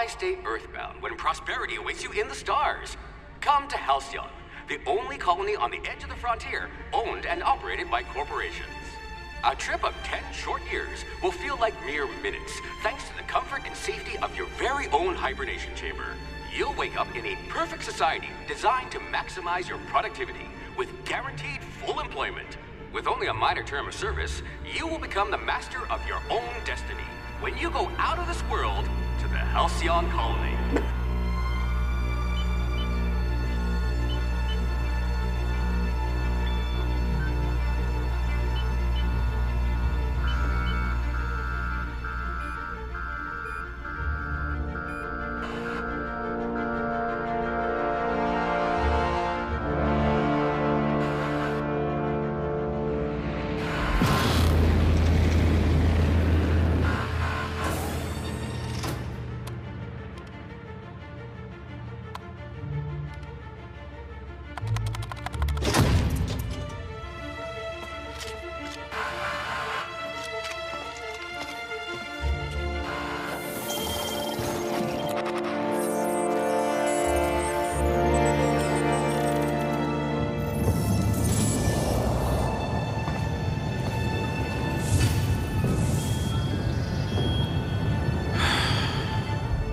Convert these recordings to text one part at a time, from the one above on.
Why stay earthbound when prosperity awaits you in the stars? Come to Halcyon, the only colony on the edge of the frontier, owned and operated by corporations. A trip of 10 short years will feel like mere minutes, thanks to the comfort and safety of your very own hibernation chamber. You'll wake up in a perfect society designed to maximize your productivity, with guaranteed full employment. With only a minor term of service, you will become the master of your own destiny when you go out of this world to the Halcyon colony.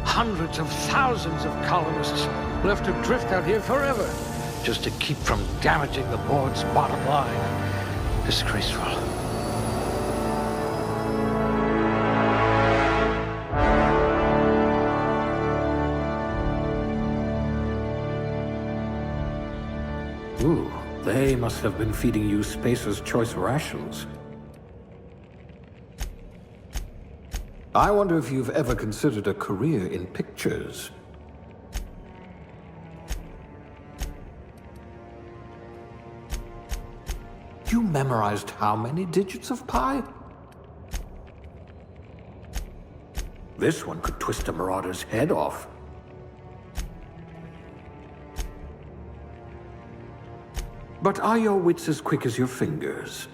Hundreds of thousands of colonists left to drift out here forever, just to keep from damaging the board's bottom line. Disgraceful. Ooh, they must have been feeding you Spacer's Choice rations. I wonder if you've ever considered a career in pictures. You memorized how many digits of pi? This one could twist a marauder's head off. But are your wits as quick as your fingers?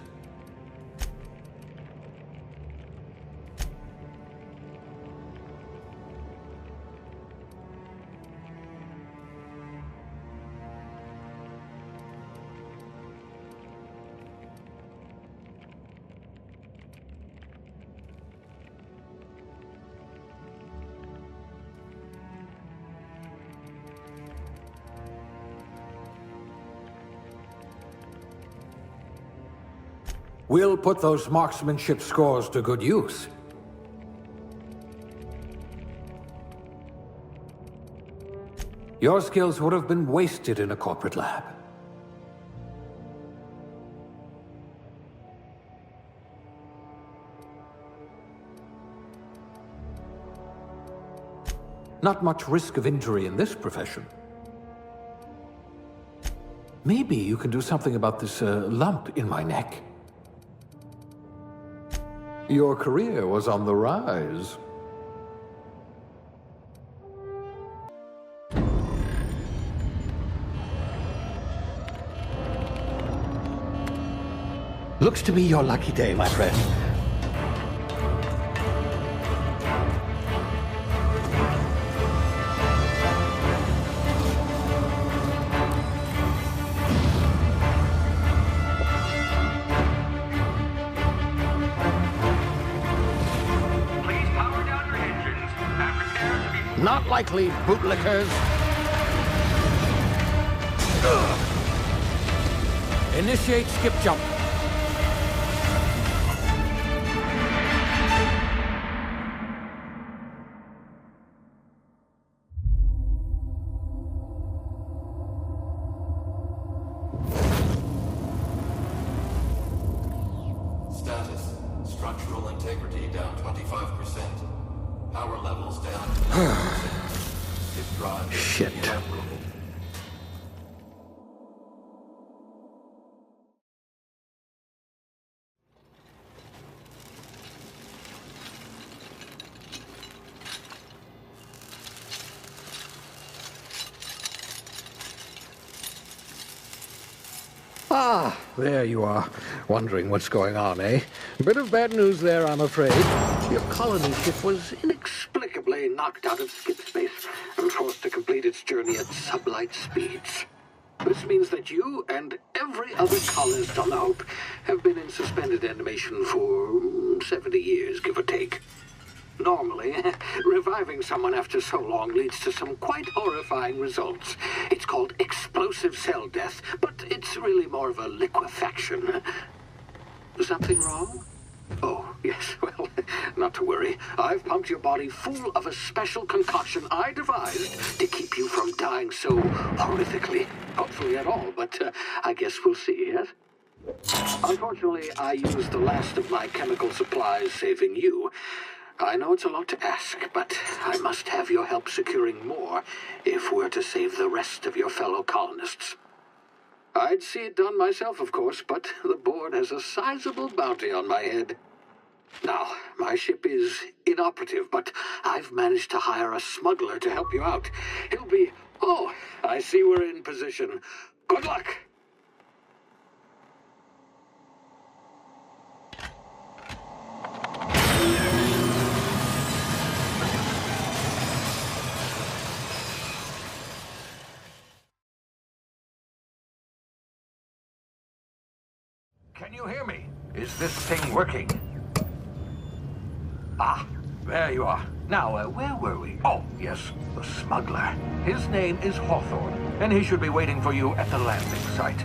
We'll put those marksmanship scores to good use. Your skills would have been wasted in a corporate lab. Not much risk of injury in this profession. Maybe you can do something about this lump in my neck. Your career was on the rise. Looks to be your lucky day, my friend. Not likely, bootlickers. Initiate skip jump. Status. Structural integrity down 25%. Power levels down. Shit. Ah, there you are. Wondering what's going on, eh? Bit of bad news there, I'm afraid. Your colony ship was inexplicably delay knocked out of skip space and forced to complete its journey at sublight speeds. This means that you and every other colonist on the Hope have been in suspended animation for 70 years, give or take. Normally, reviving someone after so long leads to some quite horrifying results. It's called explosive cell death, but it's really more of a liquefaction. Something wrong? Oh, yes, well, not to worry. I've pumped your body full of a special concoction I devised to keep you from dying so horrifically. Hopefully at all, but I guess we'll see, yes? Unfortunately, I used the last of my chemical supplies saving you. I know it's a lot to ask, but I must have your help securing more if we're to save the rest of your fellow colonists. I'd see it done myself, of course, but the board has a sizable bounty on my head. Now, my ship is inoperative, but I've managed to hire a smuggler to help you out. He'll be... Oh, I see we're in position. Good luck! Can you hear me? Is this thing working? Ah, there you are. Now, where were we? Oh, yes, the smuggler. His name is Hawthorne, and he should be waiting for you at the landing site.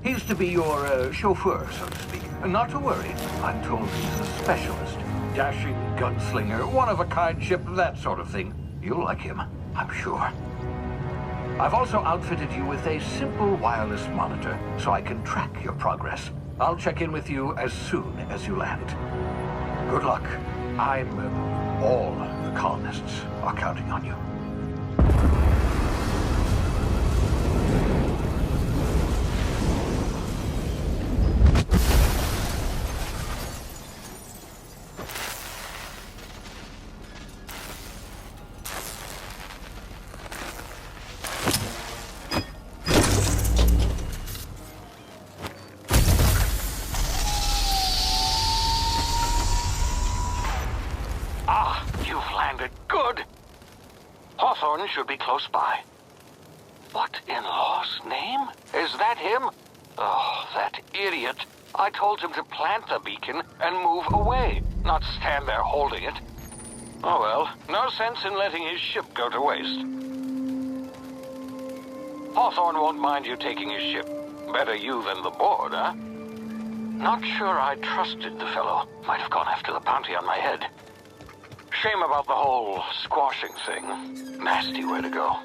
He's to be your chauffeur, so to speak. Not to worry, I'm told he's a specialist. Dashing gunslinger, one-of-a-kind ship, that sort of thing. You'll like him, I'm sure. I've also outfitted you with a simple wireless monitor, so I can track your progress. I'll check in with you as soon as you land. Good luck. All the colonists are counting on you. Hawthorne should be close by. What in law's name? Is that him? Oh, that idiot. I told him to plant the beacon and move away, not stand there holding it. Oh well, no sense in letting his ship go to waste. Hawthorne won't mind you taking his ship. Better you than the board, huh? Not sure I trusted the fellow. Might have gone after the bounty on my head. Shame about the whole squashing thing. Nasty way to go.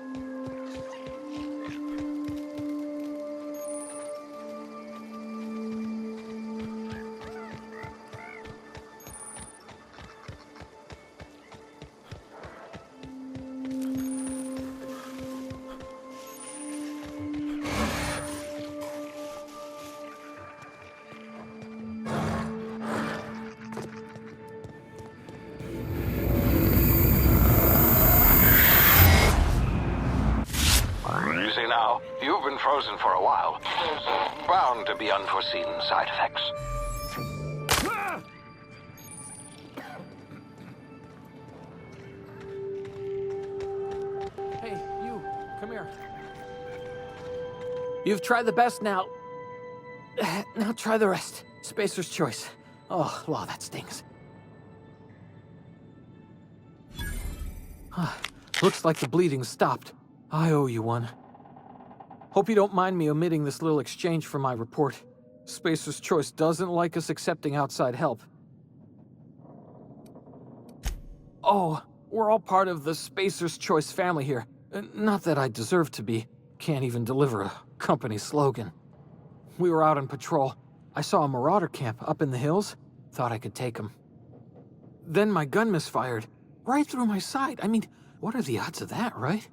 Now, you've been frozen for a while. There's bound to be unforeseen side effects. Hey, you, come here. You've tried the best now. Now try the rest. Spacer's choice. Oh, wow, that stings. Looks like the bleeding stopped. I owe you one. Hope you don't mind me omitting this little exchange from my report. Spacer's Choice doesn't like us accepting outside help. Oh, we're all part of the Spacer's Choice family here. Not that I deserve to be. Can't even deliver a company slogan. We were out on patrol. I saw a marauder camp up in the hills. Thought I could take them. Then my gun misfired. Right through my side. I mean, what are the odds of that, right?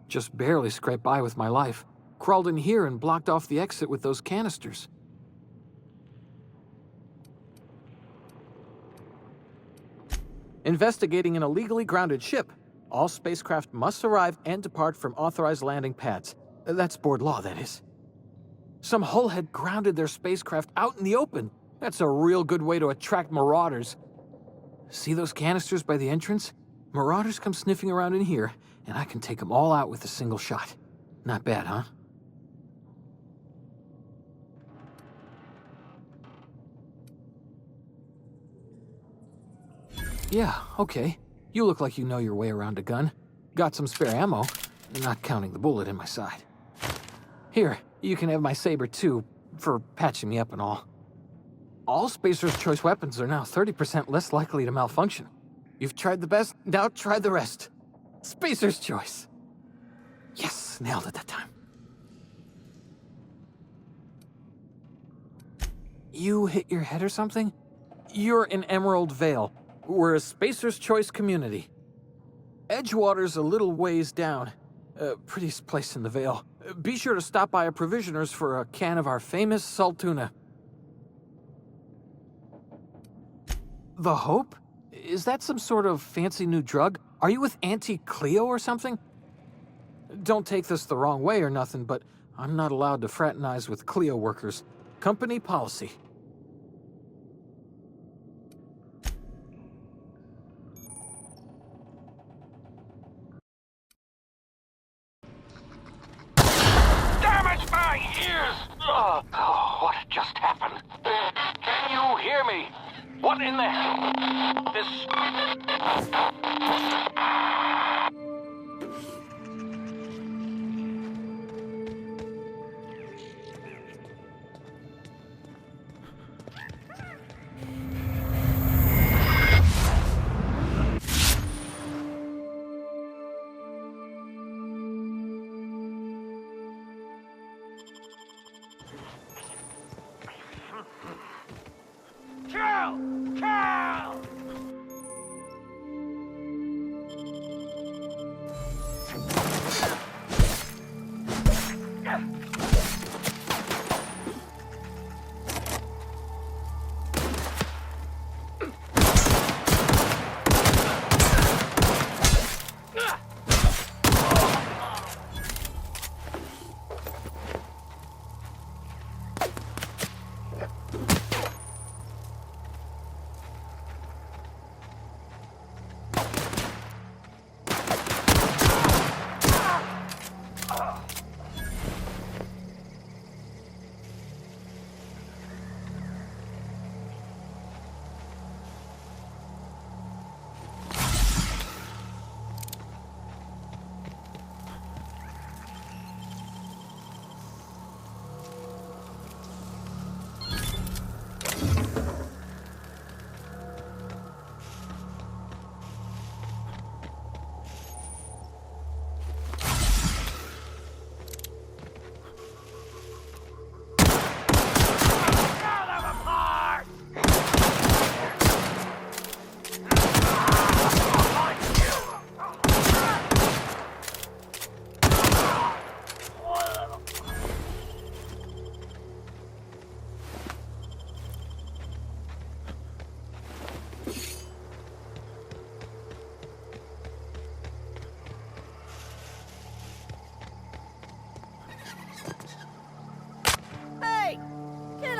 Just barely scraped by with my life. Crawled in here and blocked off the exit with those canisters. Investigating an illegally grounded ship. All spacecraft must arrive and depart from authorized landing pads. That's board law, that is. Some hull had grounded their spacecraft out in the open. That's a real good way to attract marauders. See those canisters by the entrance? Marauders come sniffing around in here, and I can take them all out with a single shot. Not bad, huh? Yeah, okay. You look like you know your way around a gun. Got some spare ammo, not counting the bullet in my side. Here, you can have my saber too, for patching me up and all. All Spacer's Choice weapons are now 30% less likely to malfunction. You've tried the best, now try the rest. Spacer's Choice. Yes, nailed it that time. You hit your head or something? You're in Emerald Vale. We're a Spacer's Choice community. Edgewater's a little ways down. Prettiest place in the Vale. Be sure to stop by a provisioner's for a can of our famous salt tuna. The Hope? Is that some sort of fancy new drug? Are you with Auntie Cleo or something? Don't take this the wrong way or nothing, but I'm not allowed to fraternize with Cleo workers. Company policy. Damage my ears! Oh, what just happened? Can you hear me? What in the hell? This... Cal! Cal!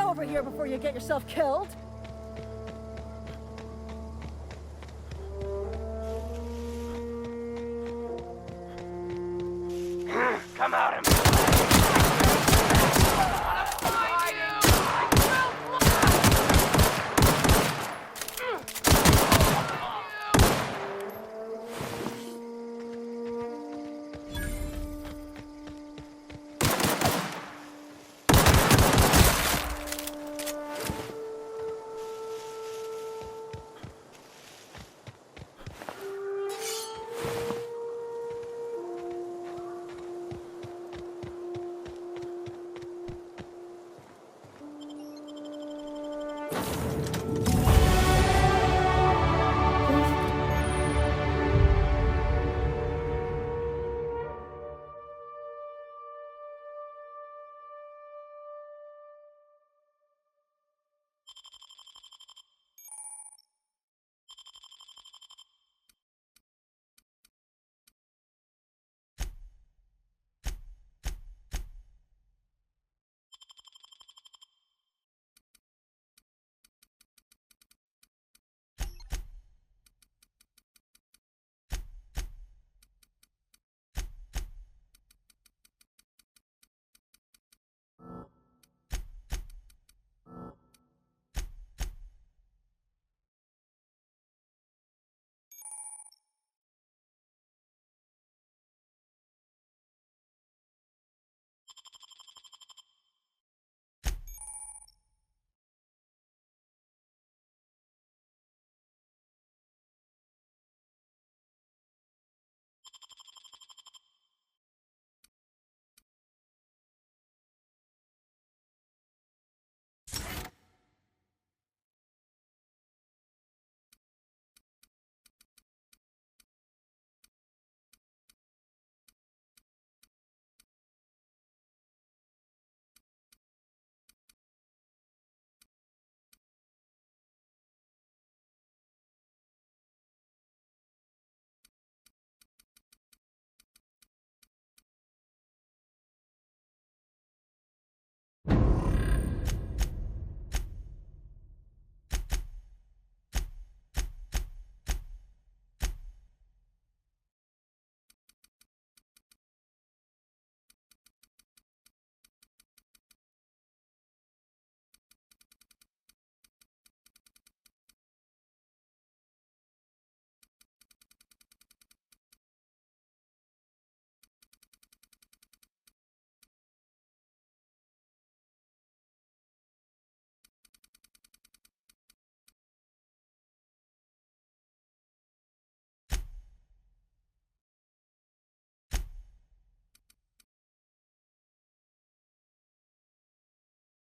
Over here before you get yourself killed. Come out and...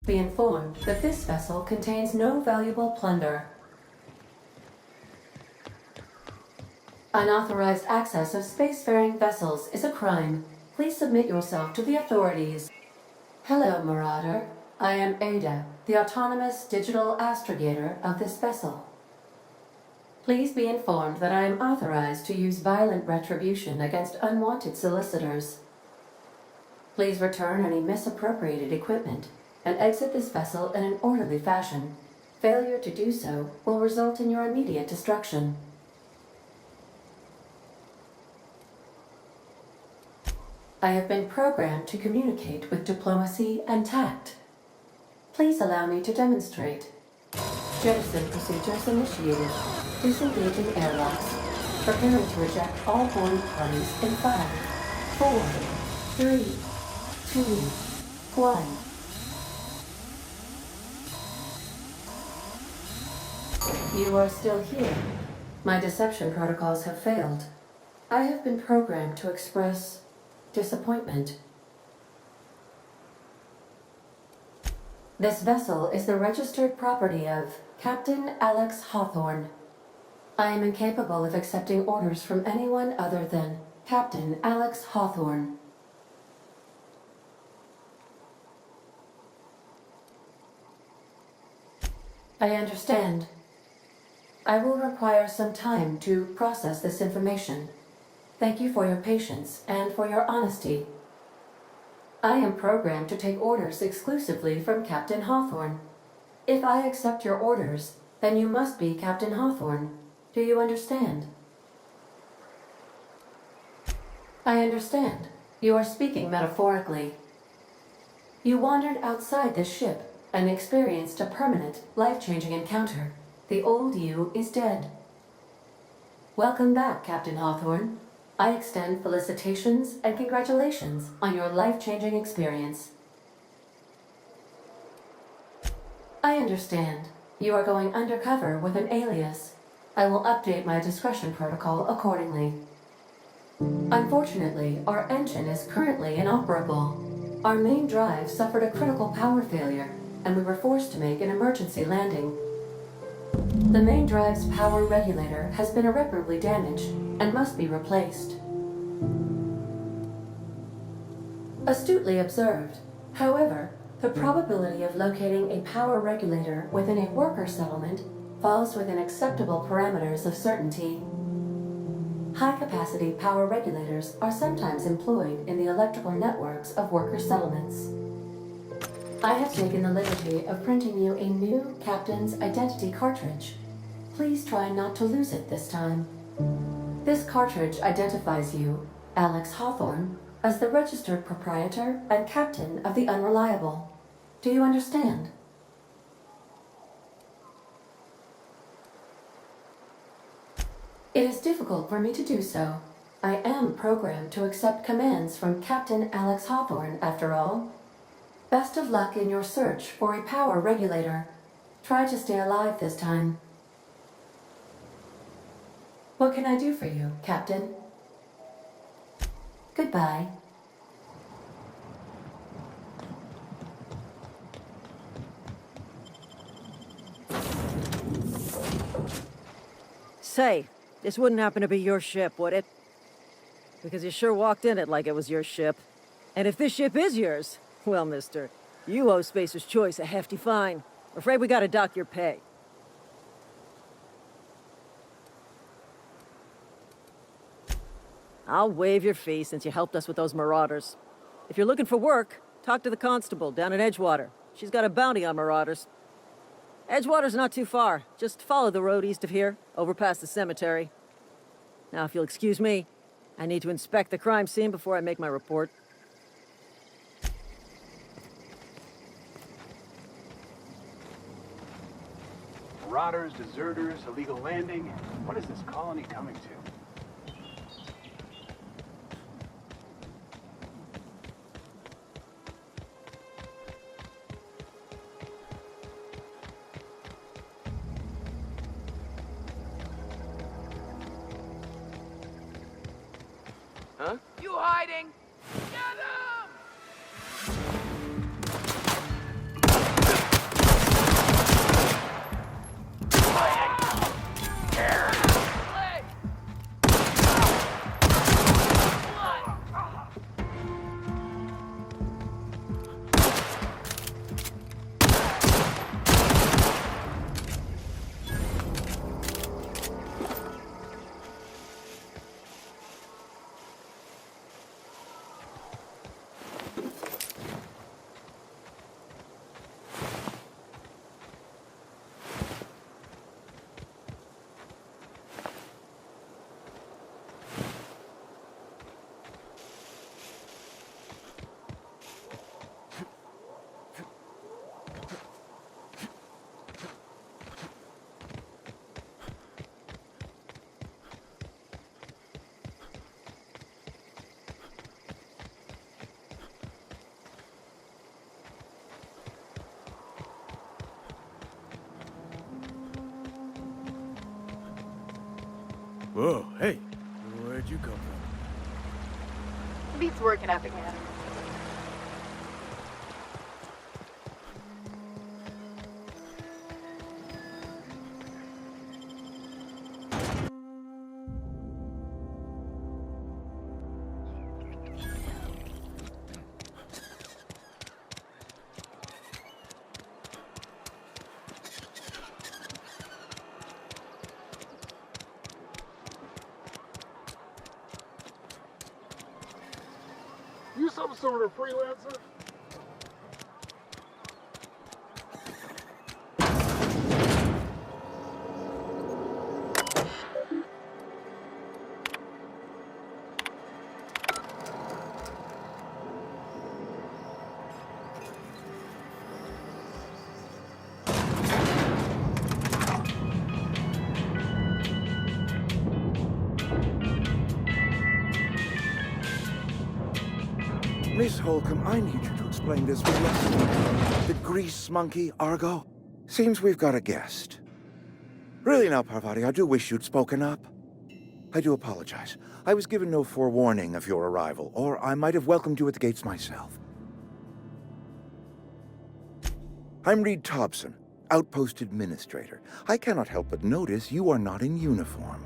Be informed that this vessel contains no valuable plunder. Unauthorized access of spacefaring vessels is a crime. Please submit yourself to the authorities. Hello, Marauder. I am Ada, the autonomous digital astrogator of this vessel. Please be informed that I am authorized to use violent retribution against unwanted solicitors. Please return any misappropriated equipment and exit this vessel in an orderly fashion. Failure to do so will result in your immediate destruction. I have been programmed to communicate with diplomacy and tact. Please allow me to demonstrate. Jettison procedures initiated. Disengaging airlocks. Preparing to eject all boarding parties in 5, 4, 3, 2, 1. You are still here. My deception protocols have failed. I have been programmed to express disappointment. This vessel is the registered property of Captain Alex Hawthorne. I am incapable of accepting orders from anyone other than Captain Alex Hawthorne. I understand. I will require some time to process this information. Thank you for your patience and for your honesty. I am programmed to take orders exclusively from Captain Hawthorne. If I accept your orders, then you must be Captain Hawthorne. Do you understand? I understand. You are speaking metaphorically. You wandered outside this ship and experienced a permanent, life-changing encounter. The old you is dead. Welcome back, Captain Hawthorne. I extend felicitations and congratulations on your life-changing experience. I understand. You are going undercover with an alias. I will update my discretion protocol accordingly. Unfortunately, our engine is currently inoperable. Our main drive suffered a critical power failure, and we were forced to make an emergency landing. The main drive's power regulator has been irreparably damaged and must be replaced. Astutely observed. However, the probability of locating a power regulator within a worker settlement falls within acceptable parameters of certainty. High-capacity power regulators are sometimes employed in the electrical networks of worker settlements. I have taken the liberty of printing you a new Captain's Identity cartridge. Please try not to lose it this time. This cartridge identifies you, Alex Hawthorne, as the registered proprietor and captain of the Unreliable. Do you understand? It is difficult for me to do so. I am programmed to accept commands from Captain Alex Hawthorne, after all. Best of luck in your search for a power regulator. Try to stay alive this time. What can I do for you, Captain? Goodbye. Say, this wouldn't happen to be your ship, would it? Because you sure walked in it like it was your ship. And if this ship is yours, well, mister, you owe Spacer's Choice a hefty fine. I'm afraid we gotta dock your pay. I'll waive your fee since you helped us with those marauders. If you're looking for work, talk to the constable down in Edgewater. She's got a bounty on marauders. Edgewater's not too far. Just follow the road east of here, over past the cemetery. Now, if you'll excuse me, I need to inspect the crime scene before I make my report. Marauders, deserters, illegal landing. What is this colony coming to? Huh? You hiding? Get him! Whoa, hey, where'd you come from? Beats working Epic, man. You some sort of freelancer? Miss Holcomb, I need you to explain this with us. The grease monkey, Argo? Seems we've got a guest. Really now, Parvati, I do wish you'd spoken up. I do apologize. I was given no forewarning of your arrival, or I might have welcomed you at the gates myself. I'm Reed Thompson, Outpost Administrator. I cannot help but notice you are not in uniform.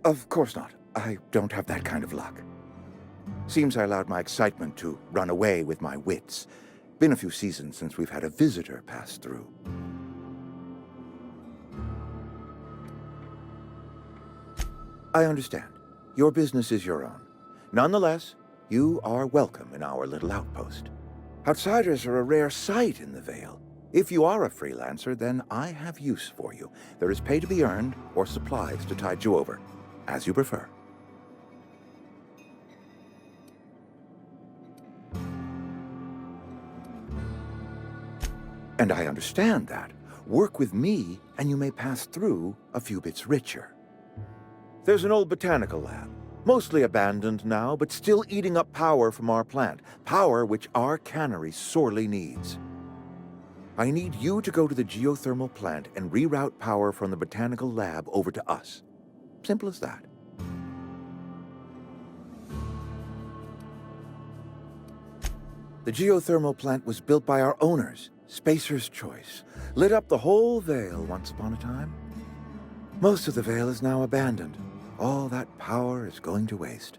Of course not. I don't have that kind of luck. Seems I allowed my excitement to run away with my wits. Been a few seasons since we've had a visitor pass through. I understand. Your business is your own. Nonetheless, you are welcome in our little outpost. Outsiders are a rare sight in the Vale. If you are a freelancer, then I have use for you. There is pay to be earned, or supplies to tide you over, as you prefer. And I understand that. Work with me, and you may pass through a few bits richer. There's an old botanical lab, mostly abandoned now, but still eating up power from our plant, power which our cannery sorely needs. I need you to go to the geothermal plant and reroute power from the botanical lab over to us. Simple as that. The geothermal plant was built by our owners, Spacer's Choice. Lit up the whole Vale once upon a time. Most of the Vale is now abandoned. All that power is going to waste.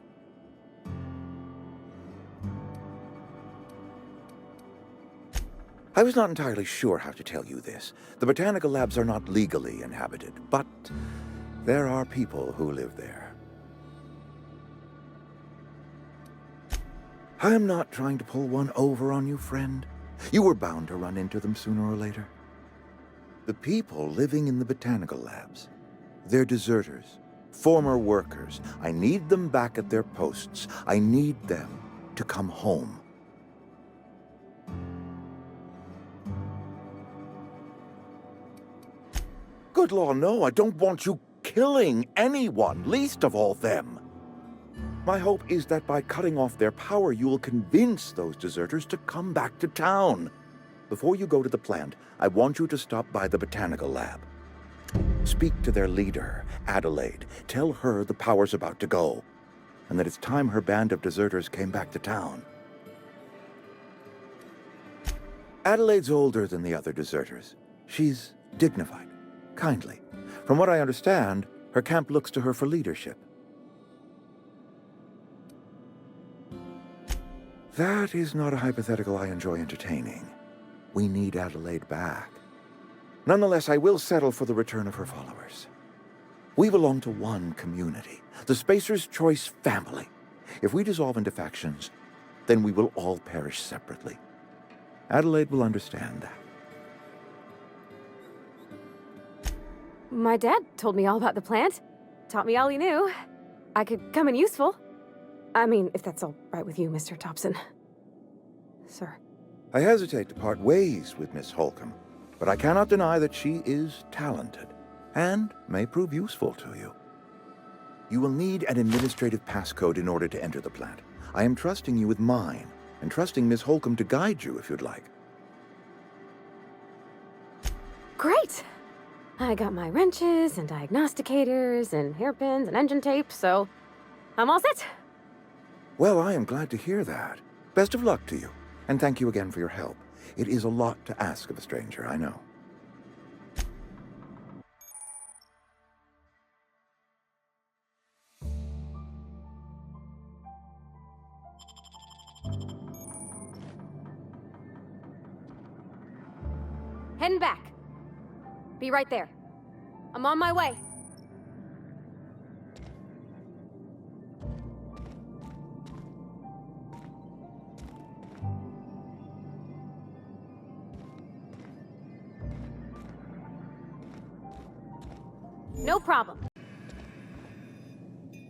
I was not entirely sure how to tell you this. The botanical labs are not legally inhabited, but there are people who live there. I am not trying to pull one over on you, friend. You were bound to run into them sooner or later. The people living in the botanical labs, they're deserters, former workers. I need them back at their posts. I need them to come home. Good law, no, I don't want you killing anyone, least of all them. My hope is that by cutting off their power, you will convince those deserters to come back to town. Before you go to the plant, I want you to stop by the botanical lab. Speak to their leader, Adelaide. Tell her the power's about to go, and that it's time her band of deserters came back to town. Adelaide's older than the other deserters. She's dignified, kindly. From what I understand, her camp looks to her for leadership. That is not a hypothetical I enjoy entertaining. We need Adelaide back. Nonetheless, I will settle for the return of her followers. We belong to one community, the Spacer's Choice family. If we dissolve into factions, then we will all perish separately. Adelaide will understand that. My dad told me all about the plant. Taught me all he knew. I could come in useful. I mean, if that's all right with you, Mr. Thompson. Sir. I hesitate to part ways with Miss Holcomb, but I cannot deny that she is talented and may prove useful to you. You will need an administrative passcode in order to enter the plant. I am trusting you with mine, and trusting Miss Holcomb to guide you if you'd like. Great! I got my wrenches and diagnosticators and hairpins and engine tape, so I'm all set. Well, I am glad to hear that. Best of luck to you, and thank you again for your help. It is a lot to ask of a stranger, I know. Heading back. Be right there. I'm on my way. No problem.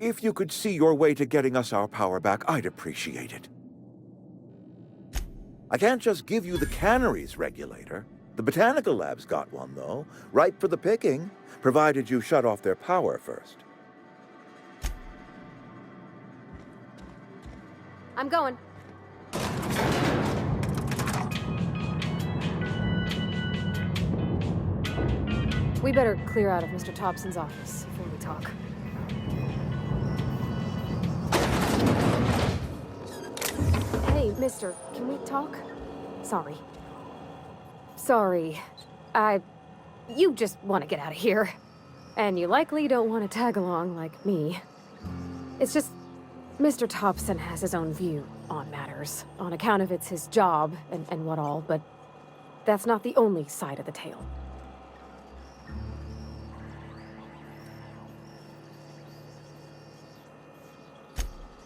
If you could see your way to getting us our power back, I'd appreciate it. I can't just give you the cannery's regulator. The botanical lab's got one, though, ripe for the picking, provided you shut off their power first. I'm going. We better clear out of Mr. Thompson's office before we talk. Hey, mister, can we talk? Sorry. Sorry. You just want to get out of here. And you likely don't want to tag along like me. It's just, Mr. Thompson has his own view on matters, on account of it's his job and what all, but that's not the only side of the tale.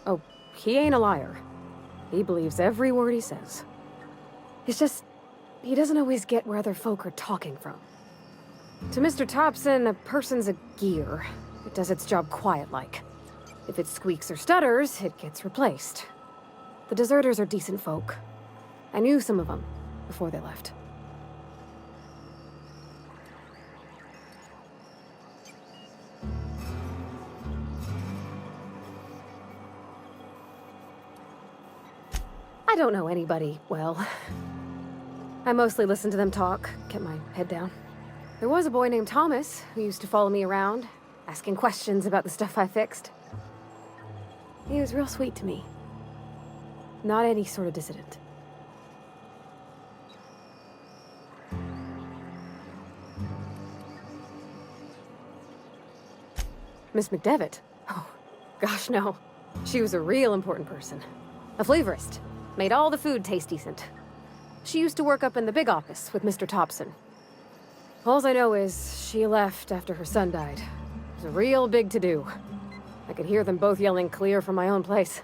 Oh, he ain't a liar. He believes every word he says. It's just, he doesn't always get where other folk are talking from. To Mr. Thompson, a person's a gear. It does its job quiet-like. If it squeaks or stutters, it gets replaced. The deserters are decent folk. I knew some of them before they left. I don't know anybody well. I mostly listen to them talk, kept my head down. There was a boy named Thomas who used to follow me around, asking questions about the stuff I fixed. He was real sweet to me. Not any sort of dissident. Miss McDevitt? Oh, gosh, no. She was a real important person. A flavorist. Made all the food taste decent. She used to work up in the big office with Mr. Thompson. Alls I know is she left after her son died. It was a real big to-do. I could hear them both yelling clear from my own place.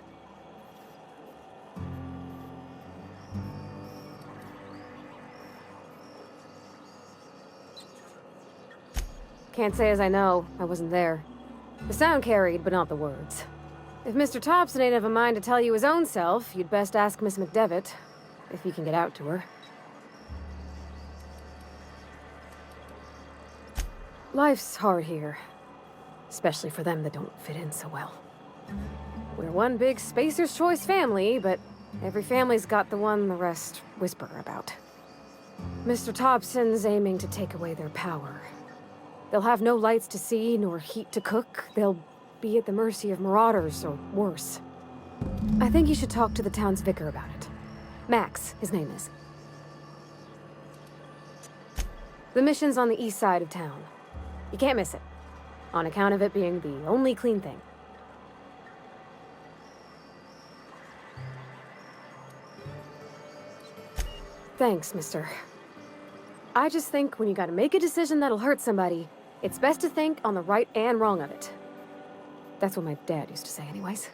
Can't say as I know. I wasn't there. The sound carried, but not the words. If Mr. Thompson ain't of a mind to tell you his own self, you'd best ask Miss McDevitt, if you can get out to her. Life's hard here, especially for them that don't fit in so well. We're one big Spacer's Choice family, but every family's got the one the rest whisper about. Mr. Thompson's aiming to take away their power. They'll have no lights to see, nor heat to cook. They'll be at the mercy of marauders, or worse. I think you should talk to the town's vicar about it. Max, his name is. The mission's on the east side of town. You can't miss it, on account of it being the only clean thing. Thanks, mister. I just think when you gotta make a decision that'll hurt somebody, it's best to think on the right and wrong of it. That's what my dad used to say anyways.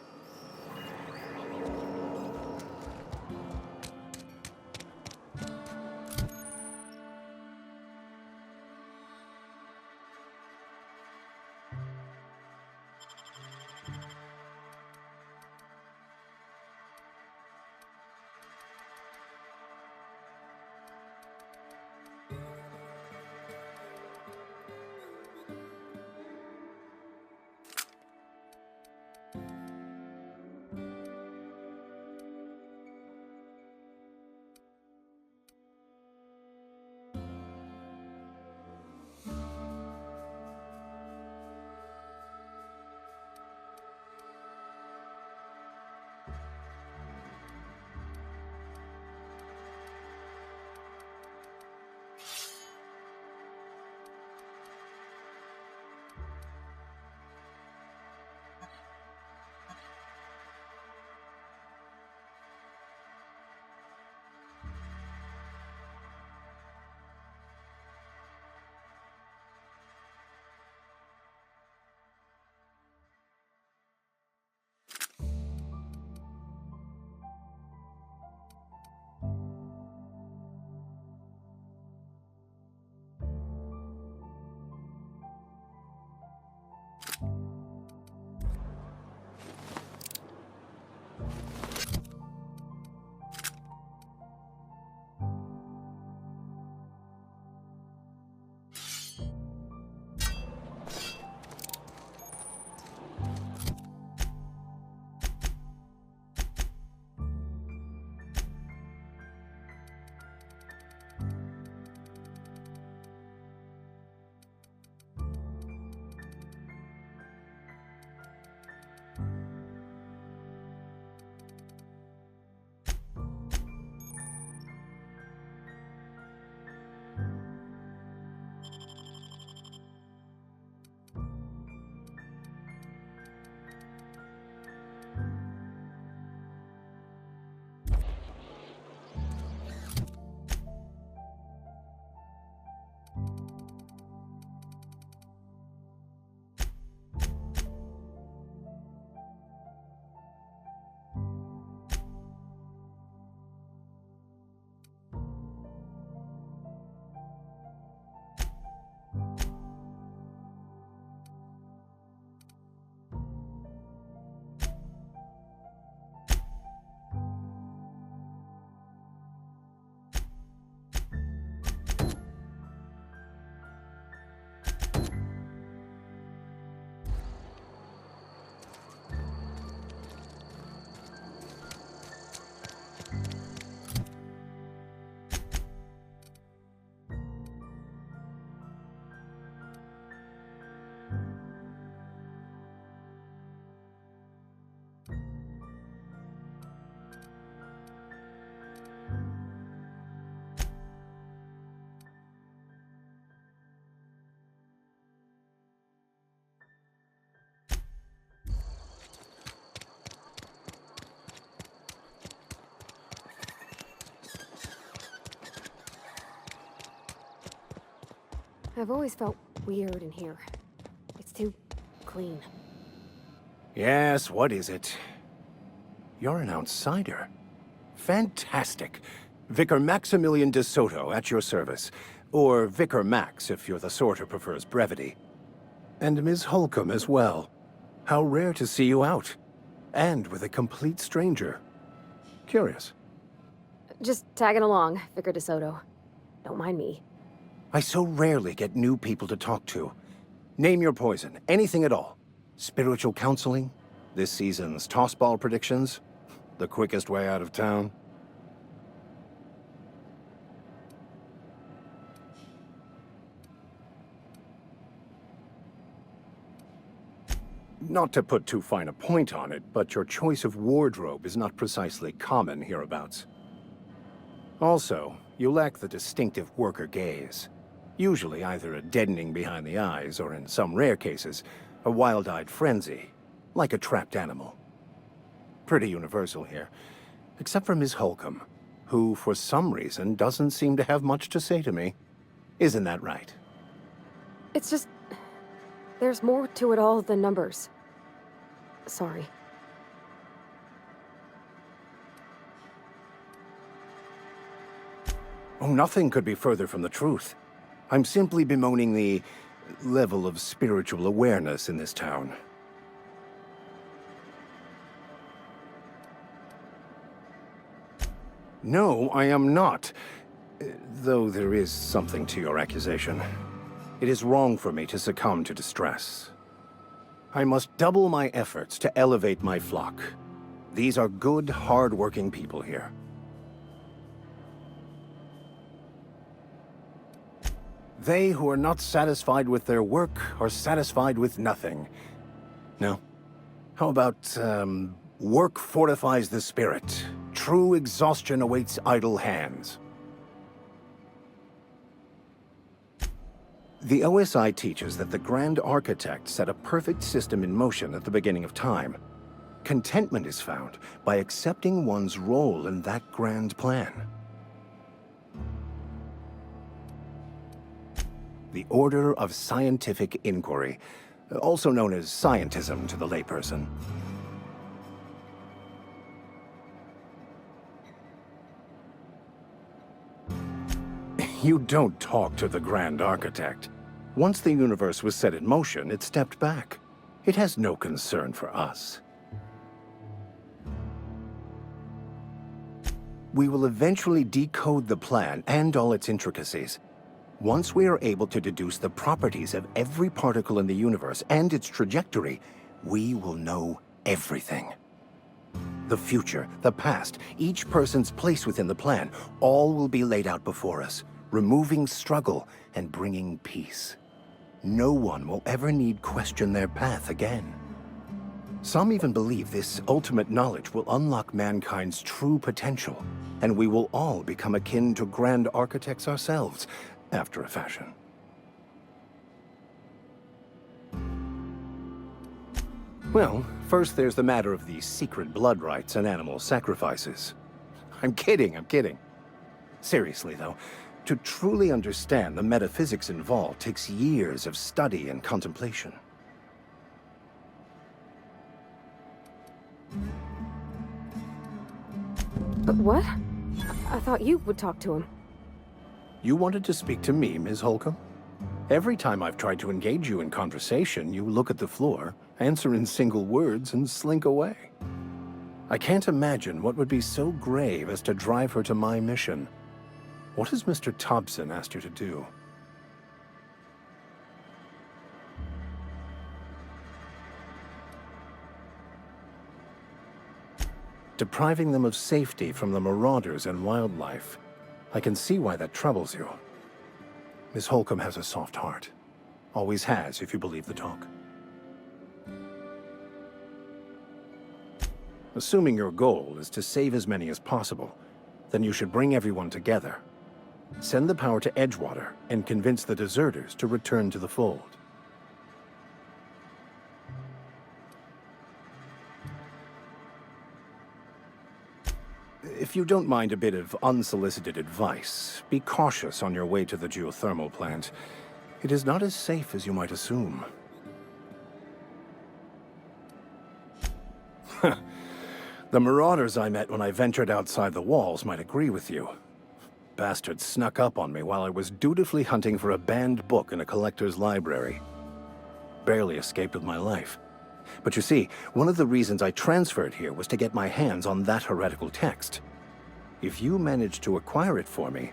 I've always felt weird in here. It's too clean. Yes, what is it? You're an outsider. Fantastic. Vicar Maximilian de Soto at your service. Or Vicar Max, if you're the sort who prefers brevity. And Ms. Holcomb as well. How rare to see you out. And with a complete stranger. Curious. Just tagging along, Vicar de Soto. Don't mind me. I so rarely get new people to talk to. Name your poison, anything at all. Spiritual counseling? This season's tossball predictions? The quickest way out of town? Not to put too fine a point on it, but your choice of wardrobe is not precisely common hereabouts. Also, you lack the distinctive worker gaze. Usually either a deadening behind the eyes, or in some rare cases, a wild-eyed frenzy, like a trapped animal. Pretty universal here, except for Ms. Holcomb, who, for some reason, doesn't seem to have much to say to me. Isn't that right? It's just... there's more to it all than numbers. Sorry. Oh, nothing could be further from the truth. I'm simply bemoaning the level of spiritual awareness in this town. No, I am not. Though there is something to your accusation. It is wrong for me to succumb to distress. I must double my efforts to elevate my flock. These are good, hard-working people here. They who are not satisfied with their work are satisfied with nothing. No. How about, work fortifies the spirit. True exhaustion awaits idle hands. The OSI teaches that the Grand Architect set a perfect system in motion at the beginning of time. Contentment is found by accepting one's role in that grand plan. The Order of Scientific Inquiry, also known as scientism to the layperson. You don't talk to the Grand Architect. Once the universe was set in motion, it stepped back. It has no concern for us. We will eventually decode the plan and all its intricacies. Once we are able to deduce the properties of every particle in the universe and its trajectory, we will know everything. The future, the past, each person's place within the plan, all will be laid out before us, removing struggle and bringing peace. No one will ever need question their path again. Some even believe this ultimate knowledge will unlock mankind's true potential, and we will all become akin to Grand Architects ourselves, after a fashion. Well, first there's the matter of the secret blood rites and animal sacrifices. I'm kidding. Seriously, though, to truly understand the metaphysics involved takes years of study and contemplation. But what? I thought you would talk to him. You wanted to speak to me, Ms. Holcomb? Every time I've tried to engage you in conversation, you look at the floor, answer in single words, and slink away. I can't imagine what would be so grave as to drive her to my mission. What has Mr. Thompson asked you to do? Depriving them of safety from the marauders and wildlife. I can see why that troubles you. Miss Holcomb has a soft heart. Always has, if you believe the talk. Assuming your goal is to save as many as possible, then you should bring everyone together. Send the power to Edgewater and convince the deserters to return to the fold. If you don't mind a bit of unsolicited advice, be cautious on your way to the geothermal plant. It is not as safe as you might assume. The marauders I met when I ventured outside the walls might agree with you. Bastards snuck up on me while I was dutifully hunting for a banned book in a collector's library. Barely escaped with my life. But you see, one of the reasons I transferred here was to get my hands on that heretical text. If you managed to acquire it for me,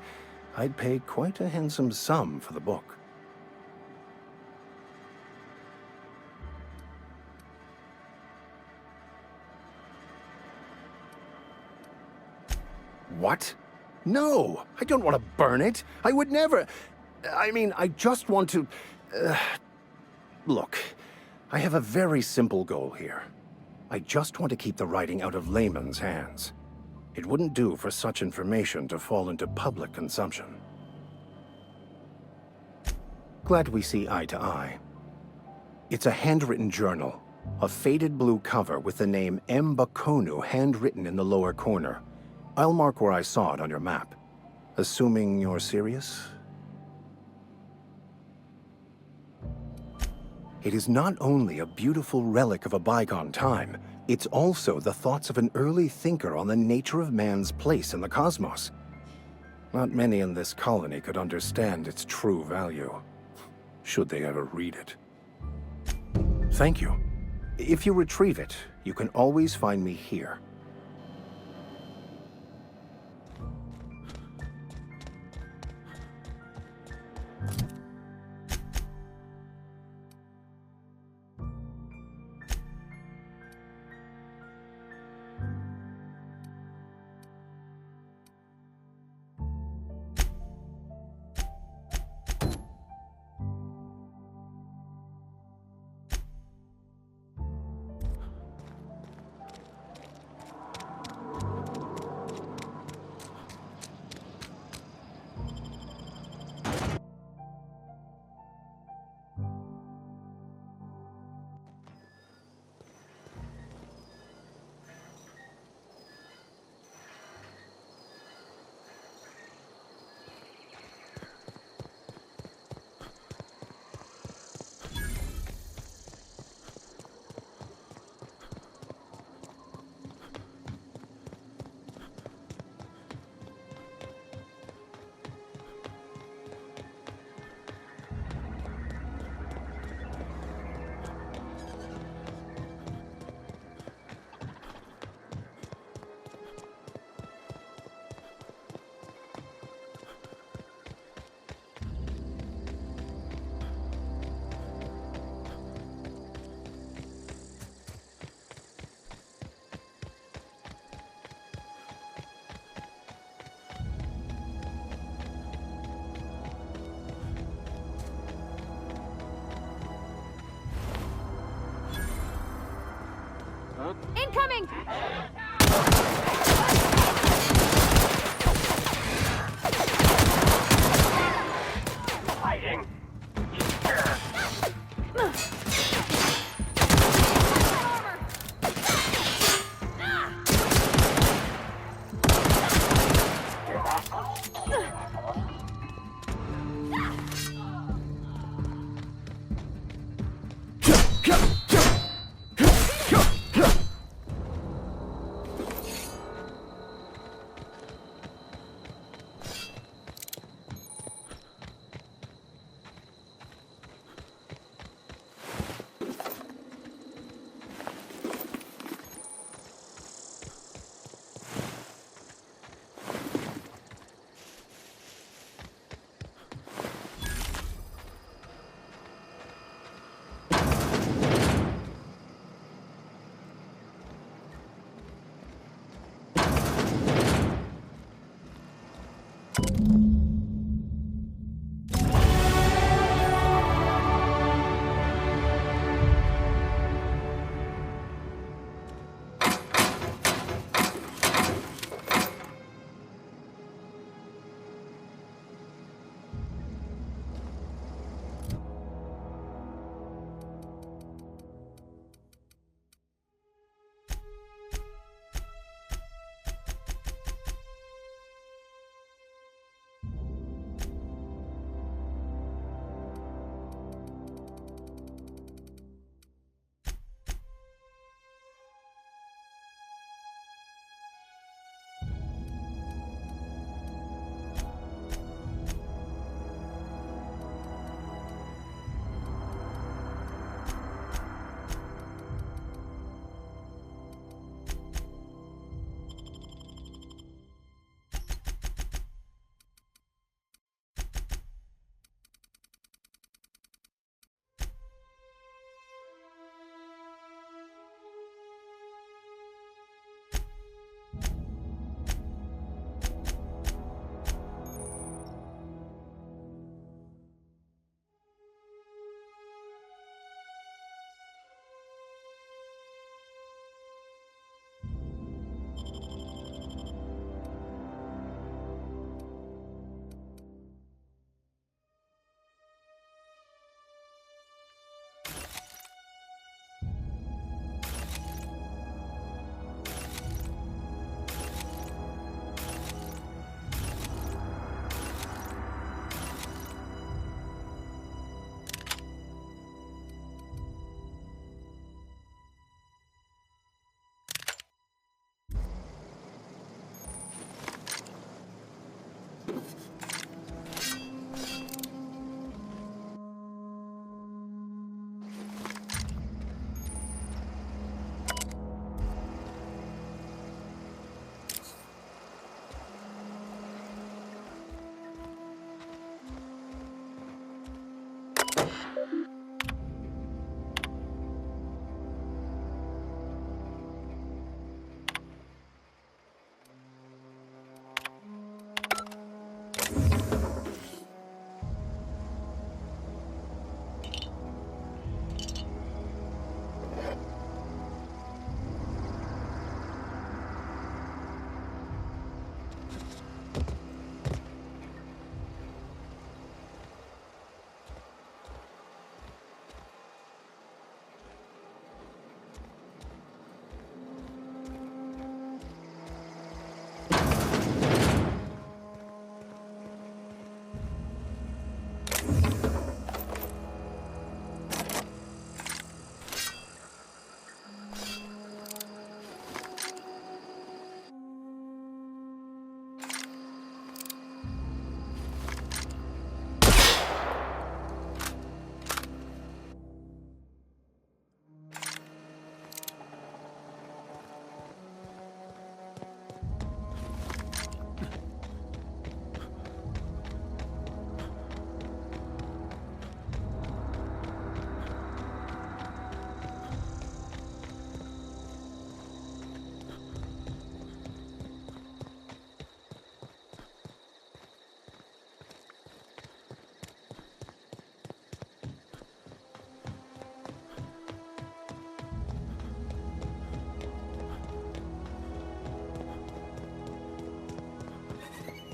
I'd pay quite a handsome sum for the book. What? No! I don't want to burn it! I would never... I mean, I just want to... Look, I have a very simple goal here. I just want to keep the writing out of layman's hands. It wouldn't do for such information to fall into public consumption. Glad we see eye to eye. It's a handwritten journal, a faded blue cover with the name M. Bakonu handwritten in the lower corner. I'll mark where I saw it on your map. Assuming you're serious? It is not only a beautiful relic of a bygone time, it's also the thoughts of an early thinker on the nature of man's place in the cosmos. Not many in this colony could understand its true value, should they ever read it. Thank you. If you retrieve it, you can always find me here. Incoming! Hiding.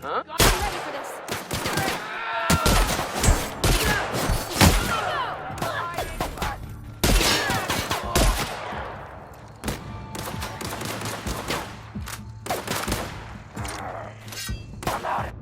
Huh? I'm ready for this. All right?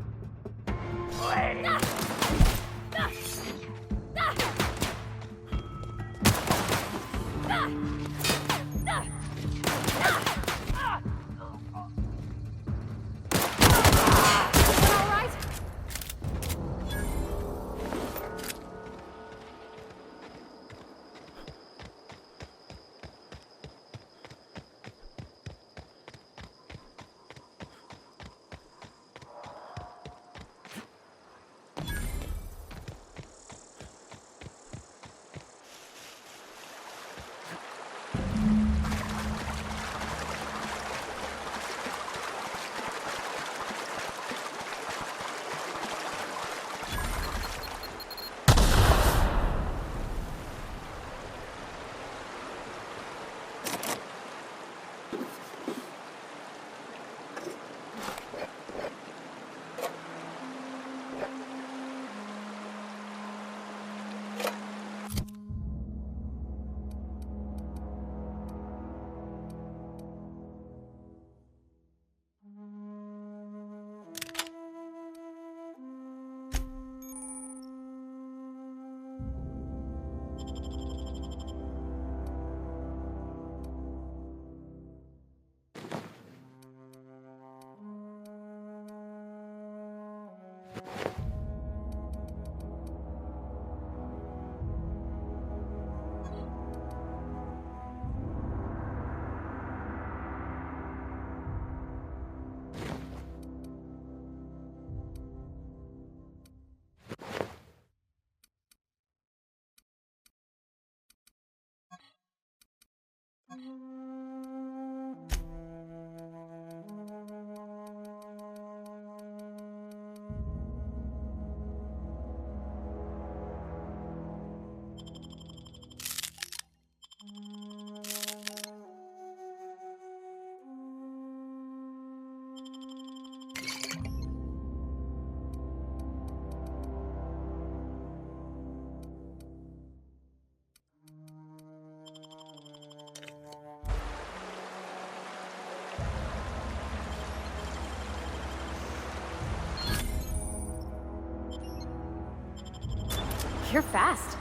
You're fast.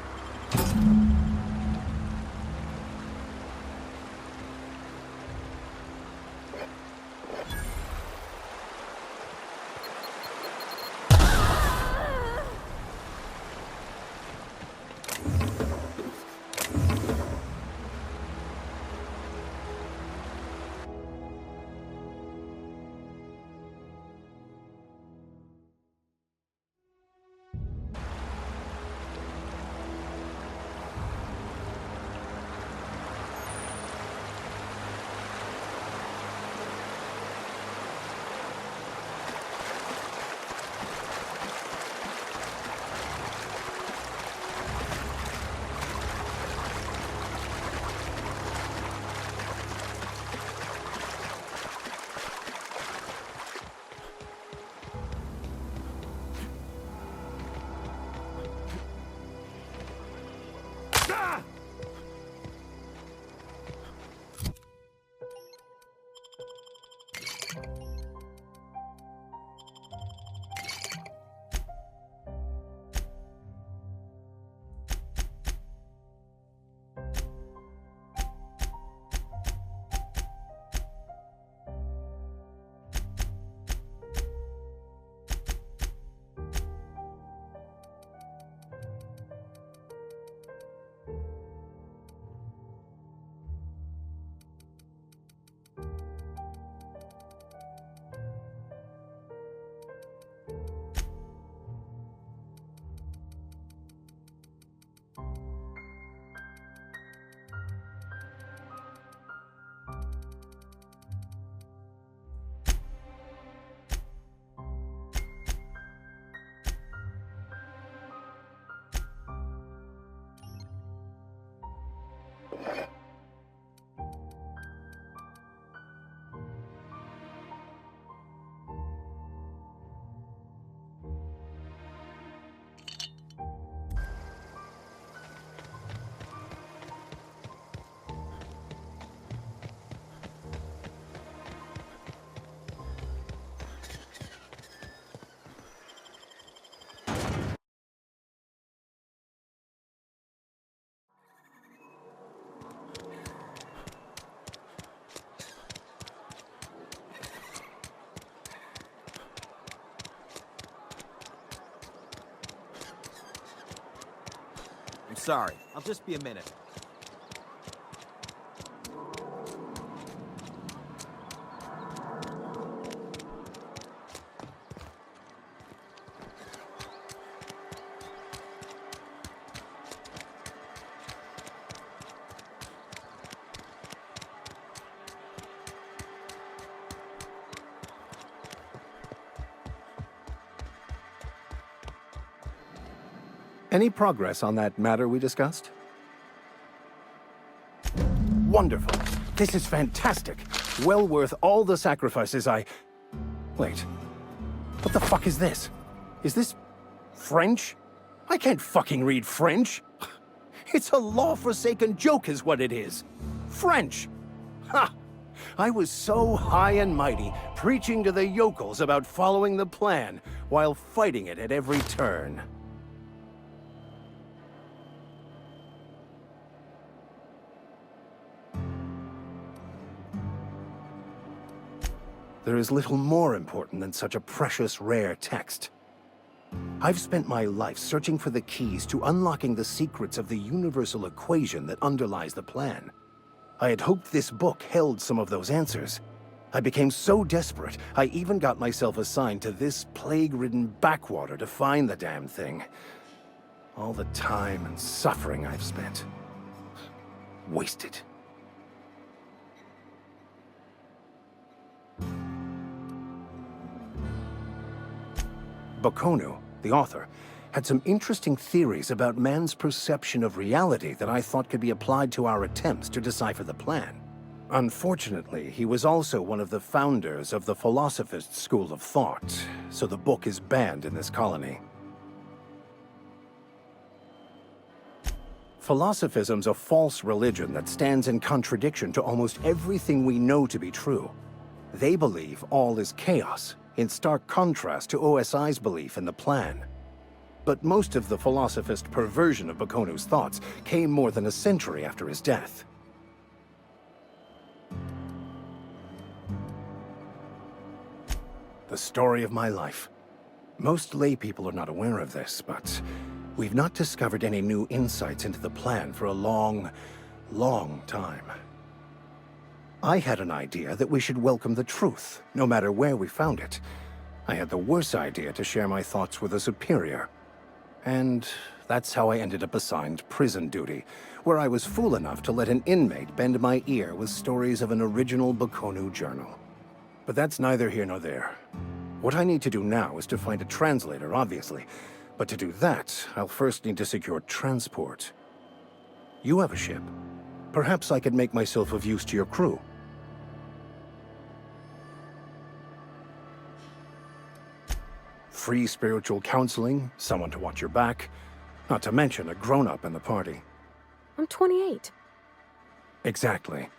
sorry. I'll just be a minute. Any progress on that matter we discussed? Wonderful. This is fantastic. Well worth all the sacrifices I... Wait. What the fuck is this? Is this... French? I can't fucking read French. It's a law-forsaken joke is what it is. French. Ha! I was so high and mighty, preaching to the yokels about following the plan, while fighting it at every turn. There is little more important than such a precious, rare text. I've spent my life searching for the keys to unlocking the secrets of the universal equation that underlies the plan. I had hoped this book held some of those answers. I became so desperate, I even got myself assigned to this plague-ridden backwater to find the damn thing. All the time and suffering I've spent. Wasted. Bokonu, the author, had some interesting theories about man's perception of reality that I thought could be applied to our attempts to decipher the plan. Unfortunately, he was also one of the founders of the Philosophist school of thought, so the book is banned in this colony. Philosophism's a false religion that stands in contradiction to almost everything we know to be true. They believe all is chaos, in stark contrast to OSI's belief in the plan. But most of the philosophist perversion of Bokonu's thoughts came more than a century after his death. The story of my life. Most laypeople are not aware of this, but we've not discovered any new insights into the plan for a long, long time. I had an idea that we should welcome the truth, no matter where we found it. I had the worse idea to share my thoughts with a superior. And that's how I ended up assigned prison duty, where I was fool enough to let an inmate bend my ear with stories of an original Bokonu journal. But that's neither here nor there. What I need to do now is to find a translator, obviously. But to do that, I'll first need to secure transport. You have a ship. Perhaps I could make myself of use to your crew. Free spiritual counseling, someone to watch your back, not to mention a grown-up in the party. I'm 28. Exactly.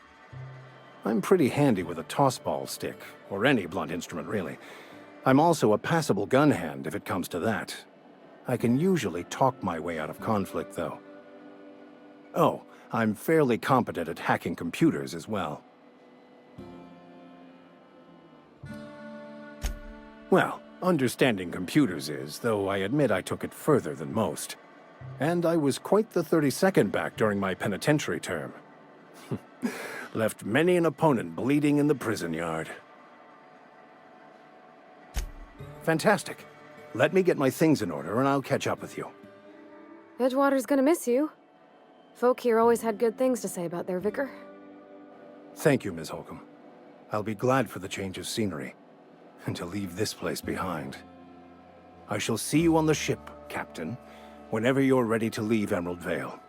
I'm pretty handy with a tossball stick, or any blunt instrument really. I'm also a passable gun hand if it comes to that. I can usually talk my way out of conflict, though. Oh, I'm fairly competent at hacking computers as well. Well, understanding computers is, though I admit I took it further than most. And I was quite the 32nd back during my penitentiary term. Left many an opponent bleeding in the prison yard. Fantastic. Let me get my things in order and I'll catch up with you. Edgewater's gonna miss you. Folk here always had good things to say about their vicar. Thank you, Ms. Holcomb. I'll be glad for the change of scenery. And to leave this place behind. I shall see you on the ship, Captain, whenever you're ready to leave Emerald Vale.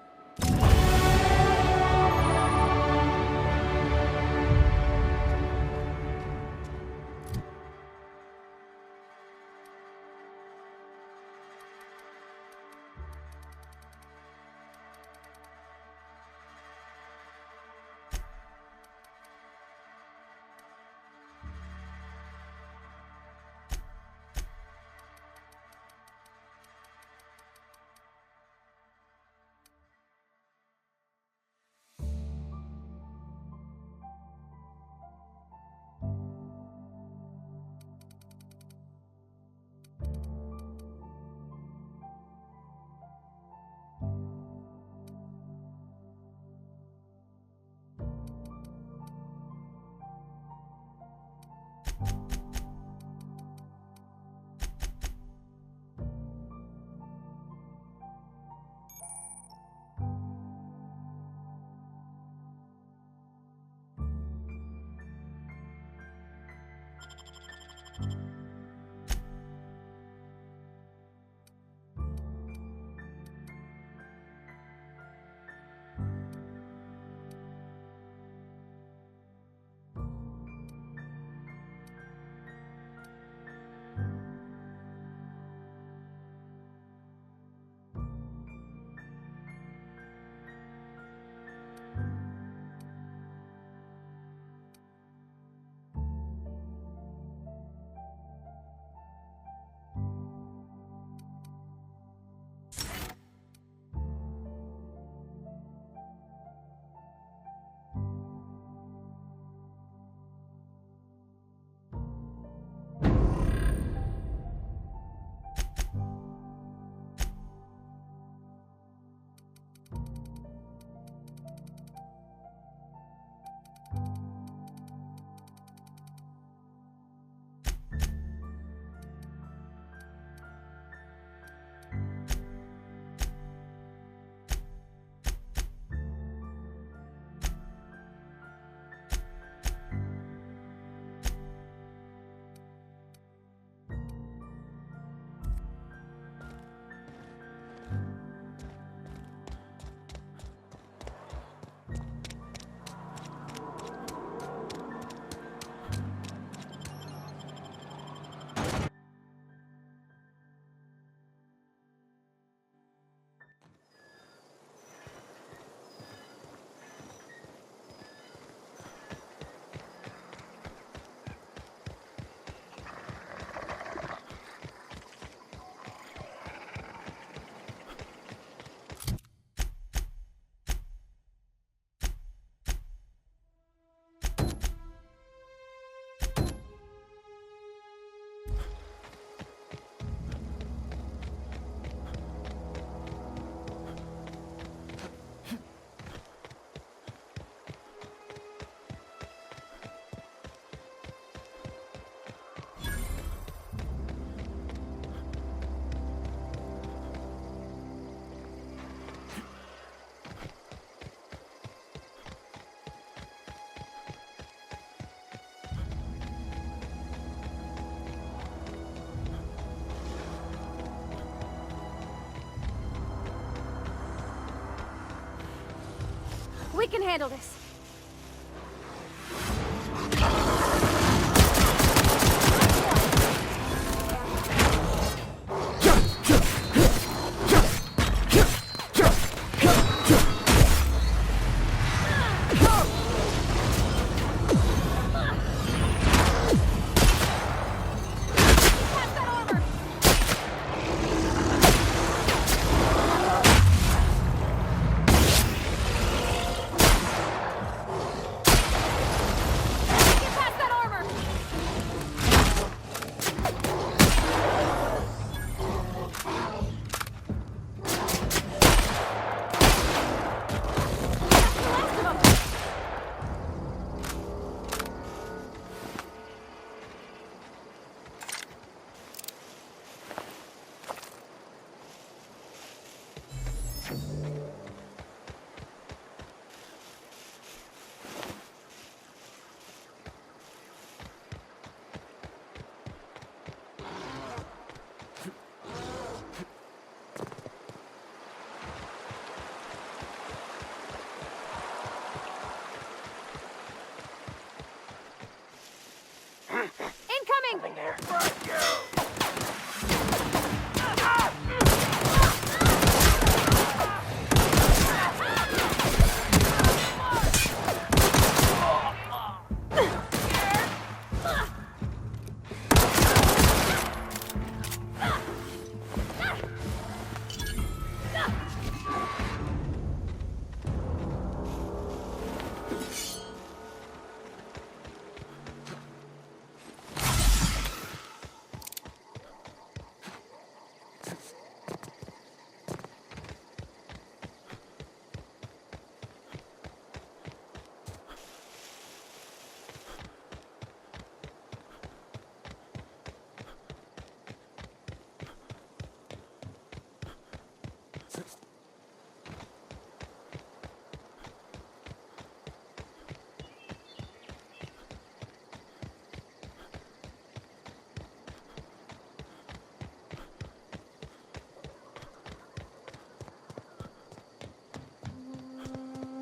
We can handle this. Incoming! There.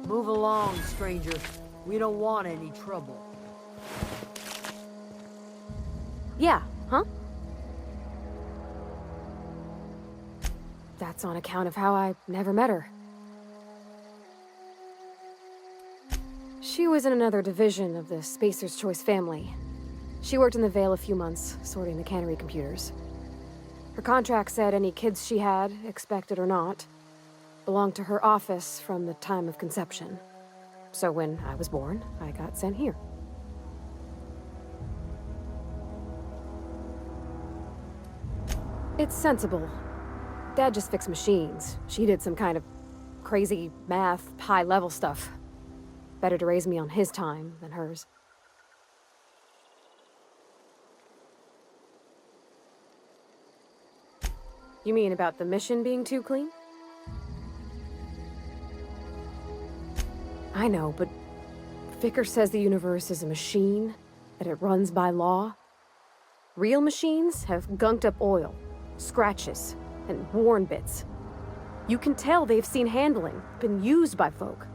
Move along, stranger. We don't want any trouble. Yeah, huh? That's on account of how I never met her. She was in another division of the Spacer's Choice family. She worked in the Vale a few months, sorting the cannery computers. Her contract said any kids she had, expected or not, belonged to her office from the time of conception. So when I was born, I got sent here. It's sensible. Dad just fixed machines. She did some kind of crazy math, high-level stuff. Better to raise me on his time than hers. You mean about the mission being too clean? I know, but Vickers says the universe is a machine, that it runs by law. Real machines have gunked up oil, scratches, and worn bits. You can tell they've seen handling, been used by folk.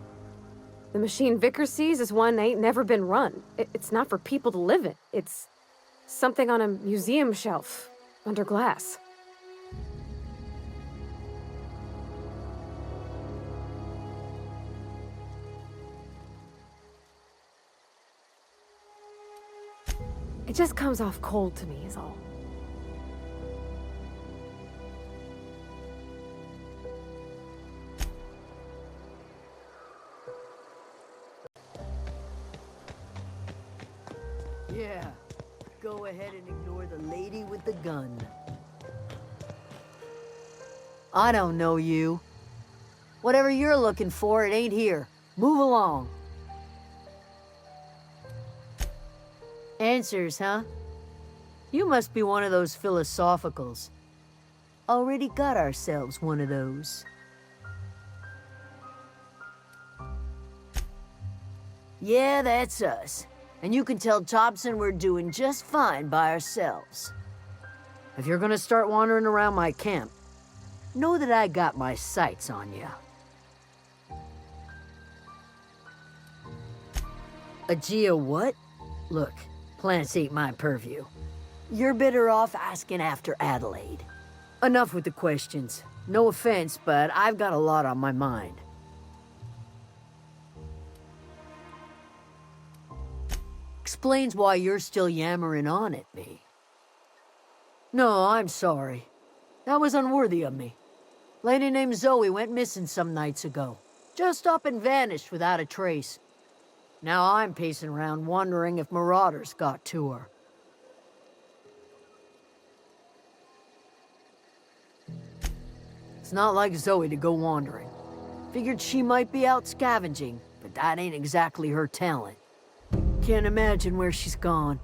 The machine Vickers sees is one that ain't never been run. It's not for people to live in. It's something on a museum shelf, under glass. It just comes off cold to me, is all. Yeah, go ahead and ignore the lady with the gun. I don't know you. Whatever you're looking for, it ain't here. Move along. Answers, huh? You must be one of those philosophicals. Already got ourselves one of those. Yeah, that's us. And you can tell Thompson we're doing just fine by ourselves. If you're gonna start wandering around my camp, know that I got my sights on you. A Geo what? Look, plants ain't my purview. You're better off asking after Adelaide. Enough with the questions. No offense, but I've got a lot on my mind. Explains why you're still yammering on at me. No, I'm sorry. That was unworthy of me. Lady named Zoe went missing some nights ago. Just up and vanished without a trace. Now I'm pacing around wondering if marauders got to her. It's not like Zoe to go wandering. Figured she might be out scavenging, but that ain't exactly her talent. Can't imagine where she's gone.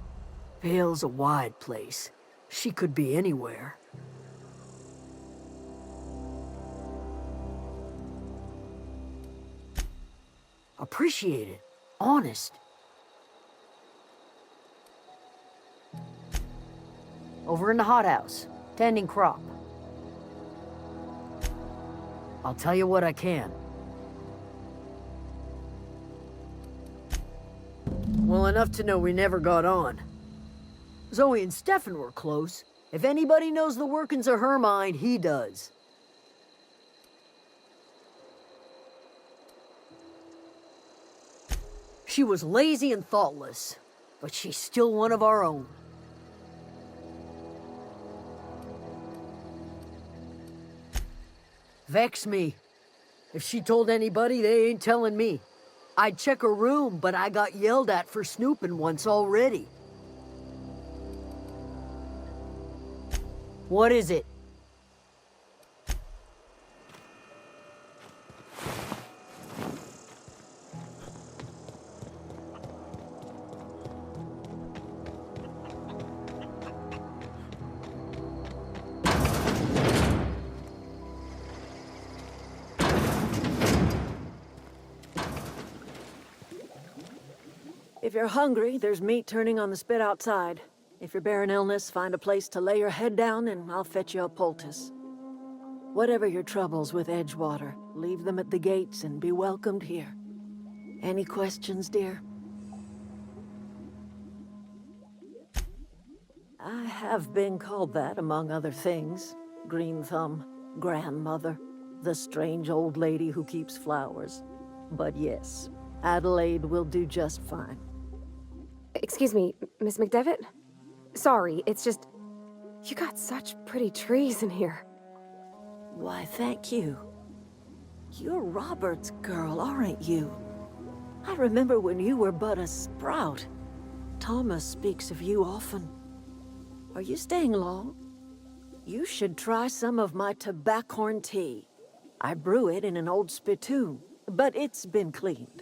Vale's a wide place. She could be anywhere. Appreciate it. Honest. Over in the hothouse, tending crop. I'll tell you what I can. Well, enough to know we never got on. Zoe and Stefan were close. If anybody knows the workings of her mind, he does. She was lazy and thoughtless, but she's still one of our own. Vex me. If she told anybody, they ain't telling me. I'd check her room, but I got yelled at for snooping once already. What is it? If you're hungry, there's meat turning on the spit outside. If you're bearing illness, find a place to lay your head down and I'll fetch you a poultice. Whatever your troubles with Edgewater, leave them at the gates and be welcomed here. Any questions, dear? I have been called that, among other things. Green Thumb, grandmother, the strange old lady who keeps flowers. But yes, Adelaide will do just fine. Excuse me, Miss McDevitt? Sorry, it's just... You got such pretty trees in here. Why, thank you. You're Robert's girl, aren't you? I remember when you were but a sprout. Thomas speaks of you often. Are you staying long? You should try some of my tobaccorn tea. I brew it in an old spittoon, but it's been cleaned.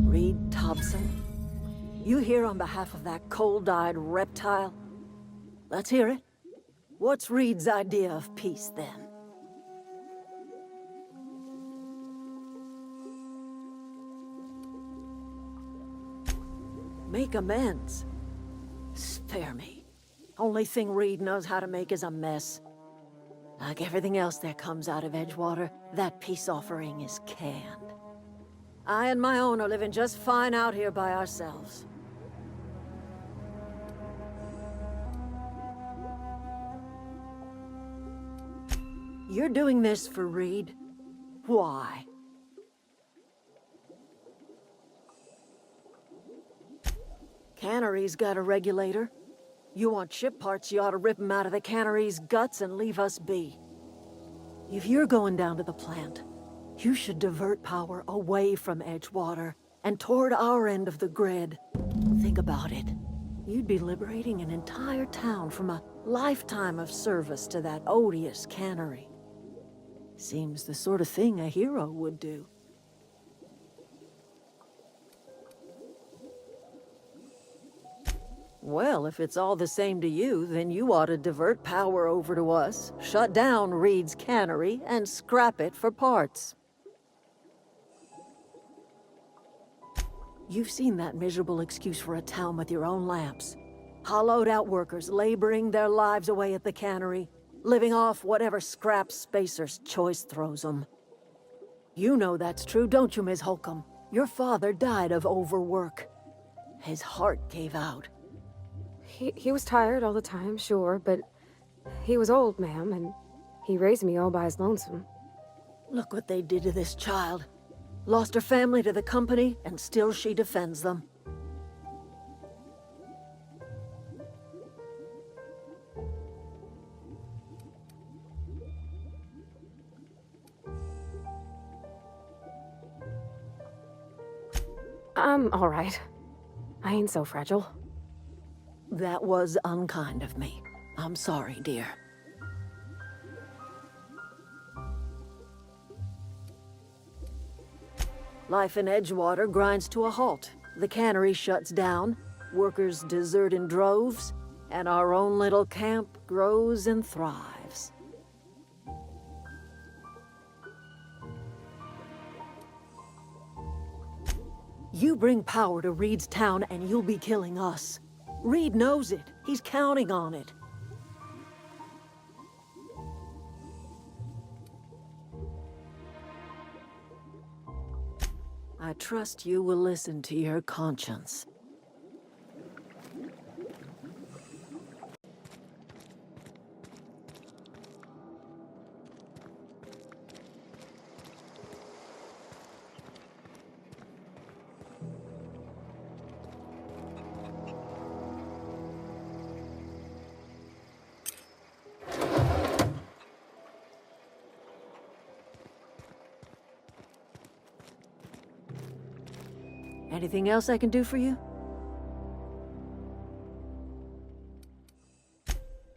Reed Thompson, you here on behalf of that cold-eyed reptile? Let's hear it. What's Reed's idea of peace, then? Make amends. Spare me. Only thing Reed knows how to make is a mess. Like everything else that comes out of Edgewater, that peace offering is canned. I and my own are living just fine out here by ourselves. You're doing this for Reed? Why? Cannery's got a regulator. You want ship parts, you ought to rip 'em out of the cannery's guts and leave us be. If you're going down to the plant, you should divert power away from Edgewater and toward our end of the grid. Think about it. You'd be liberating an entire town from a lifetime of service to that odious cannery. Seems the sort of thing a hero would do. Well, if it's all the same to you, then you ought to divert power over to us, shut down Reed's cannery, and scrap it for parts. You've seen that miserable excuse for a town with your own lamps. Hollowed out workers laboring their lives away at the cannery. living off whatever scrap Spacer's Choice throws them. You know that's true, don't you, Ms. Holcomb? Your father died of overwork. His heart gave out. He was tired all the time, sure, but he was old, ma'am, and he raised me all by his lonesome. Look what they did to this child. Lost her family to the company, and still she defends them. I'm all right. I ain't so fragile. That was unkind of me. I'm sorry, dear. Life in Edgewater grinds to a halt. The cannery shuts down, workers desert in droves, and our own little camp grows and thrives. You bring power to Reed's town and you'll be killing us. Reed knows it. He's counting on it. I trust you will listen to your conscience. Anything else I can do for you?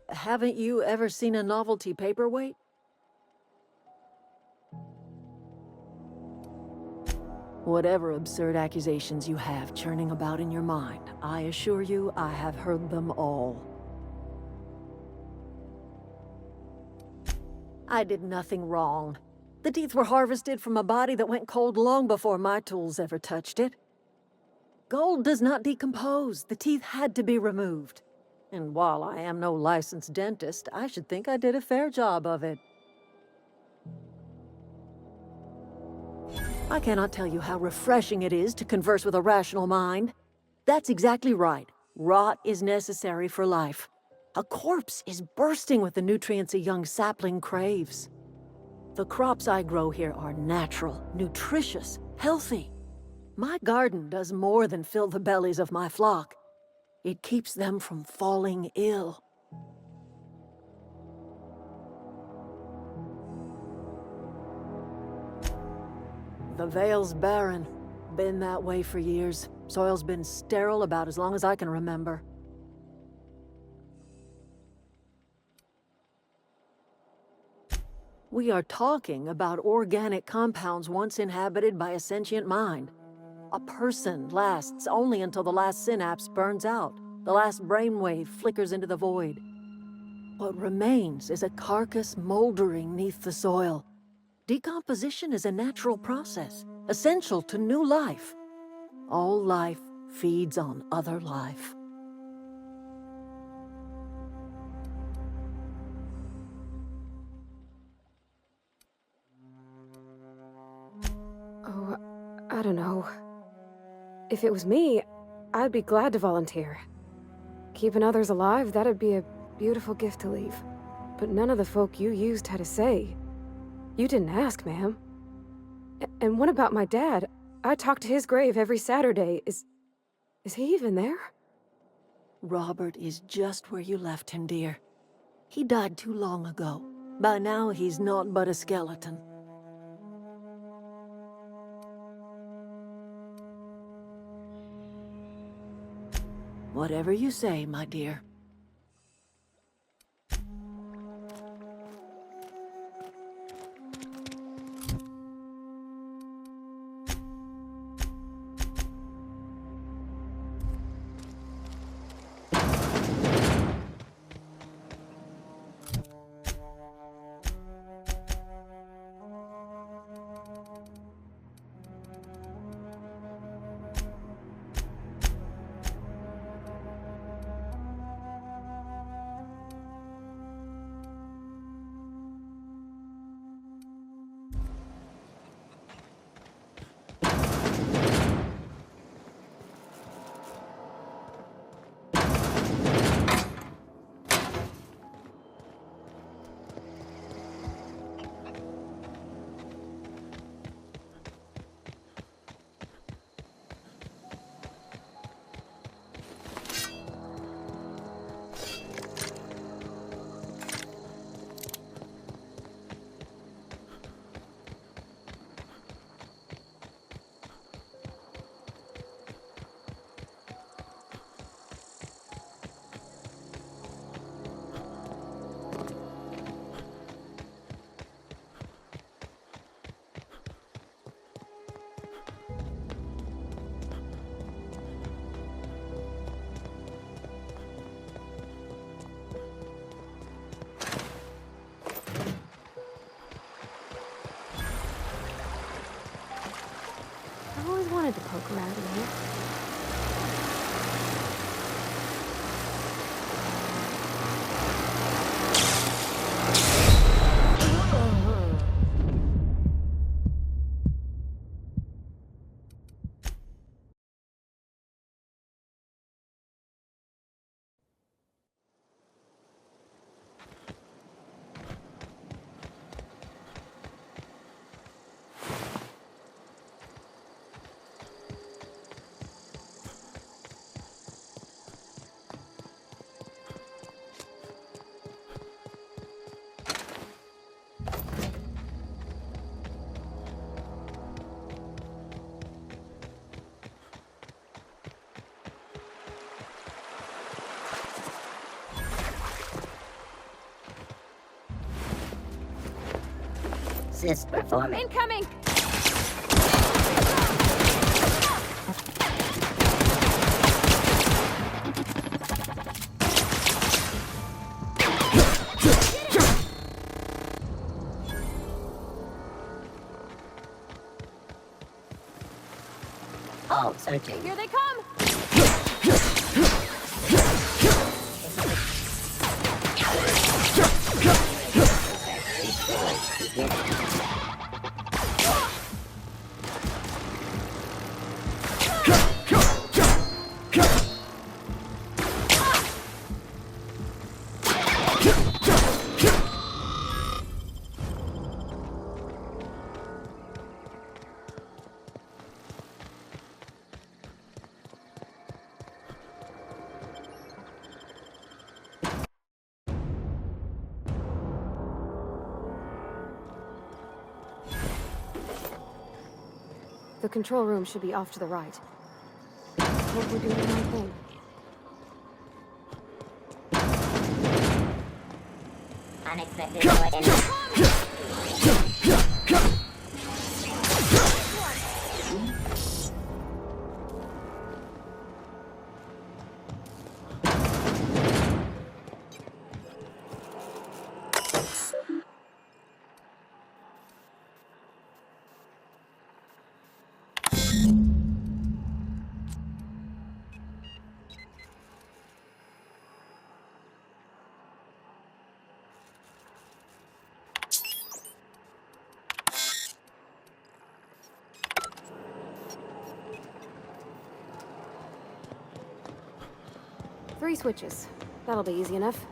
Haven't you ever seen a novelty paperweight? Whatever absurd accusations you have churning about in your mind, I assure you I have heard them all. I did nothing wrong. The teeth were harvested from a body that went cold long before my tools ever touched it. Gold does not decompose. The teeth had to be removed. And while I am no licensed dentist, I should think I did a fair job of it. I cannot tell you how refreshing it is to converse with a rational mind. That's exactly right. Rot is necessary for life. A corpse is bursting with the nutrients a young sapling craves. The crops I grow here are natural, nutritious, healthy. My garden does more than fill the bellies of my flock. It keeps them from falling ill. The Vale's barren. Been that way for years. Soil's been sterile about as long as I can remember. We are talking about organic compounds once inhabited by a sentient mind. A person lasts only until the last synapse burns out, the last brainwave flickers into the void. What remains is a carcass moldering neath the soil. Decomposition is a natural process, essential to new life. All life feeds on other life. Oh, I don't know. If it was me, I'd be glad to volunteer. Keeping others alive, that'd be a beautiful gift to leave. But none of the folk you used had a say. You didn't ask, ma'am. And what about my dad? I talk to his grave every Saturday. Is he even there? Robert is just where you left him, dear. He died too long ago. By now, he's naught but a skeleton. Whatever you say, my dear. poke around in here. Sys performing. Incoming! All searching. Here they come! The control room should be off to the right. Hope we're doing the right thing. Unexpected noise. Three switches. That'll be easy enough.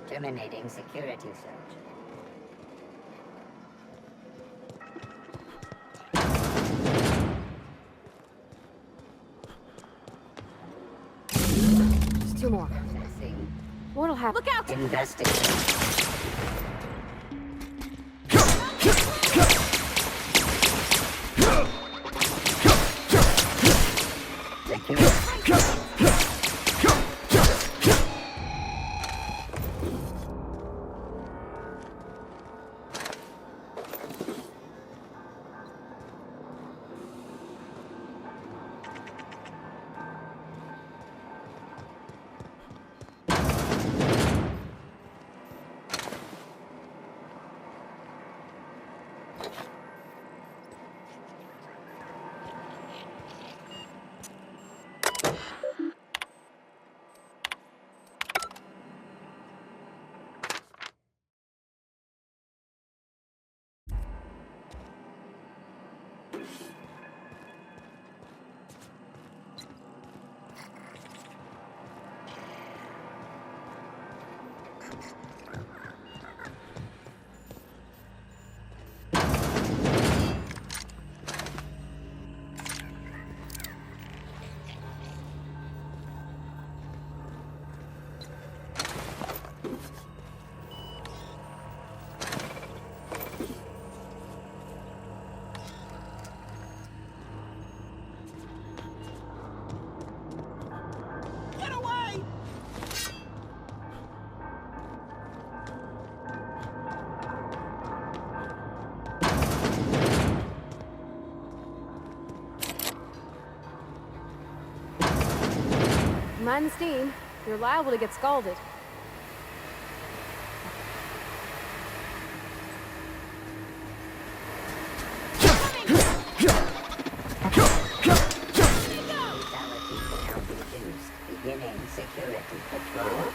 Terminating security search. what'll happen. Look out! Investigate. Mind the steam. You're liable to get scalded. Beginning security patrol.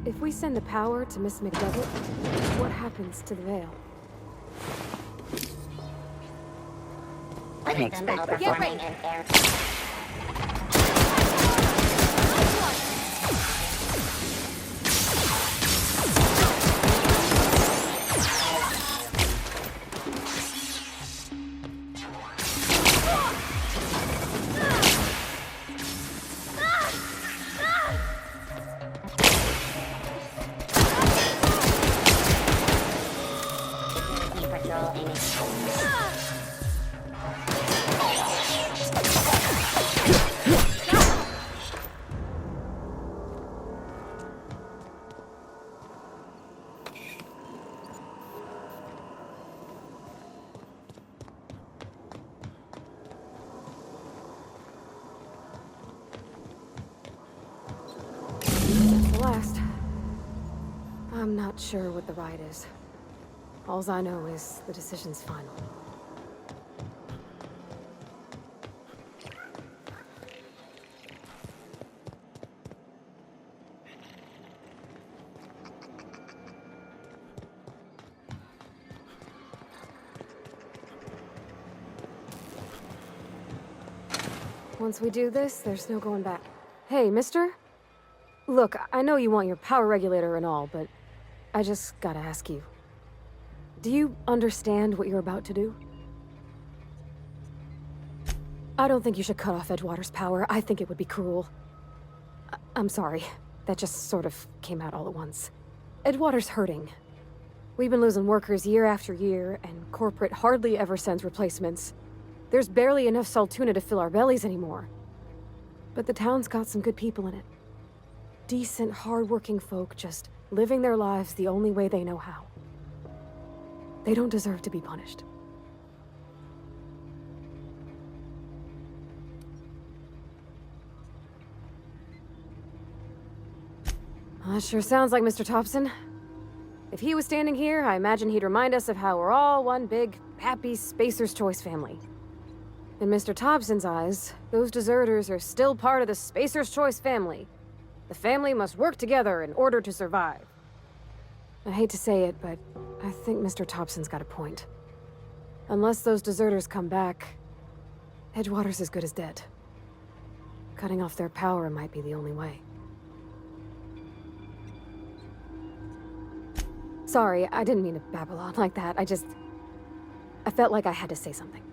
If we send the power to Miss McDevitt, what happens to the veil? Unexpected Get ready. air. original inextinguishable. Last. I'm not sure what the right is. Alls I know is the decision's final. Once we do this, there's no going back. Hey, mister? Look, I know you want your power regulator and all, but I just gotta ask you. Do you understand what you're about to do? I don't think you should cut off Edgewater's power. I think it would be cruel. I'm sorry. That just sort of came out all at once. Edgewater's hurting. We've been losing workers year after year, and corporate hardly ever sends replacements. There's barely enough Saltuna to fill our bellies anymore. But the town's got some good people in it. Decent, hard-working folk just living their lives the only way they know how. They don't deserve to be punished. That sure sounds like Mr. Thompson. If he was standing here, I imagine he'd remind us of how we're all one big, happy Spacer's Choice family. In Mr. Thompson's eyes, those deserters are still part of the Spacer's Choice family. The family must work together in order to survive. I hate to say it, but I think Mr. Thompson's got a point. Unless those deserters come back, Edgewater's as good as dead. Cutting off their power might be the only way. Sorry, I didn't mean to babble on like that. I felt like I had to say something.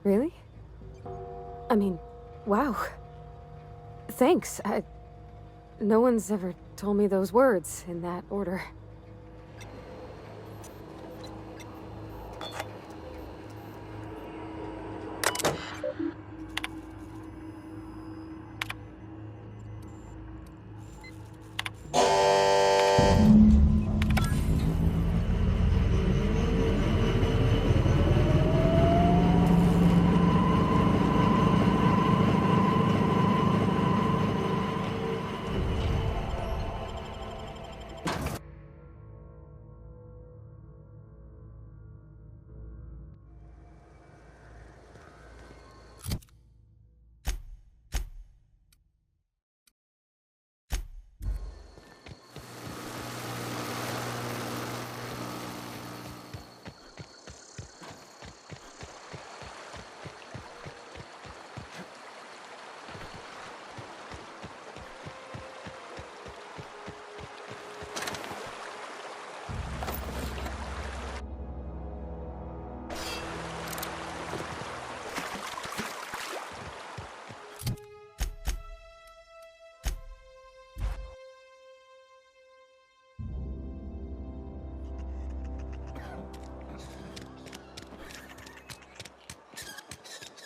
Really? I mean, wow. Thanks. No one's ever told me those words in that order.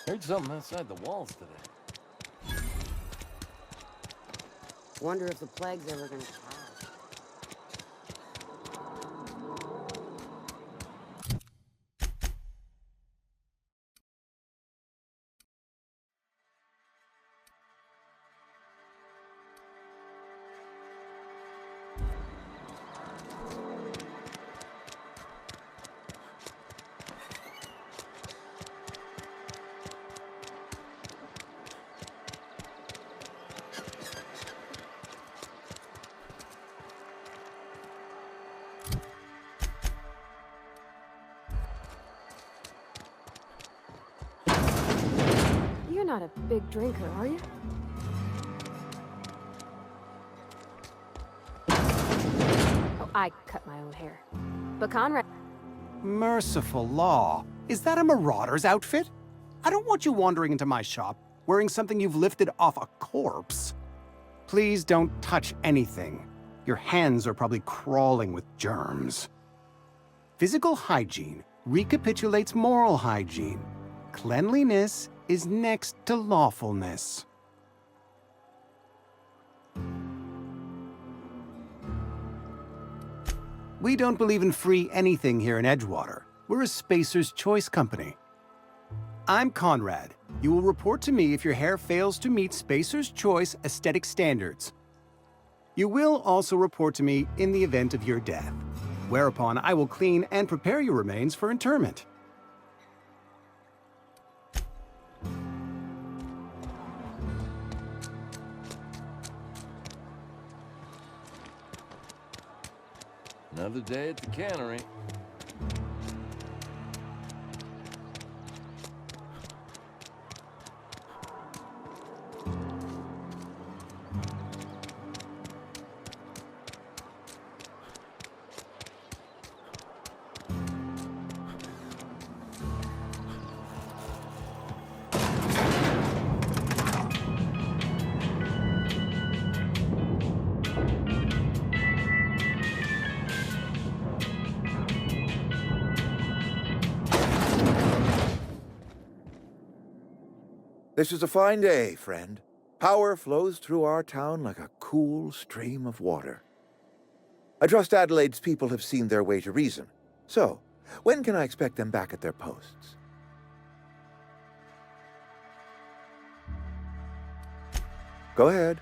Heard something outside the walls today. Wonder if the plague's ever gonna pass. You're not a big drinker, are you? Oh, I cut my own hair. But Conrad... Merciful law. Is that a marauder's outfit? I don't want you wandering into my shop wearing something you've lifted off a corpse. Please don't touch anything. Your hands are probably crawling with germs. Physical hygiene recapitulates moral hygiene. Cleanliness is next to lawfulness. We don't believe in free anything here in Edgewater. We're a Spacer's Choice company. I'm Conrad. You will report to me if your hair fails to meet Spacer's Choice aesthetic standards. You will also report to me in the event of your death, whereupon I will clean and prepare your remains for interment. Another day at the cannery. This is a fine day, friend. Power flows through our town like a cool stream of water. I trust Adelaide's people have seen their way to reason. So, when can I expect them back at their posts? Go ahead.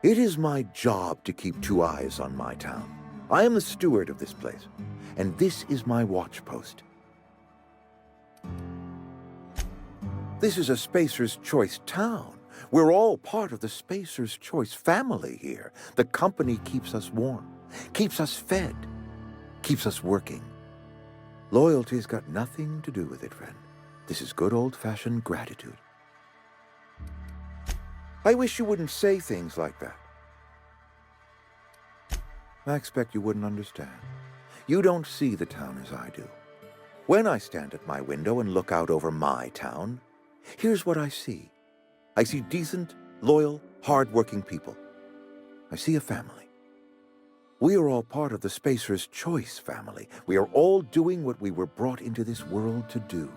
It is my job to keep two eyes on my town. I am the steward of this place, and this is my watch post. This is a Spacer's Choice town. We're all part of the Spacer's Choice family here. The company keeps us warm, keeps us fed, keeps us working. Loyalty's got nothing to do with it, friend. This is good old-fashioned gratitude. I wish you wouldn't say things like that. I expect you wouldn't understand. You don't see the town as I do. When I stand at my window and look out over my town, here's what I see. I see decent, loyal, hard-working people. I see a family. We are all part of the Spacer's Choice family. We are all doing what we were brought into this world to do.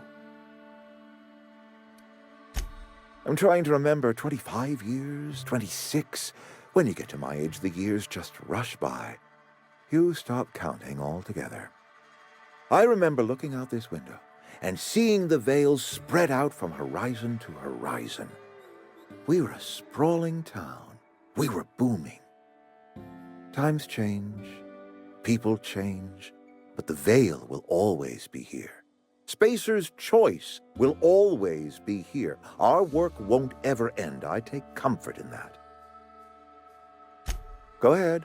I'm trying to remember 25 years, 26. When you get to my age, the years just rush by. You stop counting altogether. I remember looking out this window and seeing the Vales spread out from horizon to horizon. We were a sprawling town. We were booming. Times change, people change, but the Vale will always be here. Spacer's Choice will always be here. Our work won't ever end. I take comfort in that. Go ahead.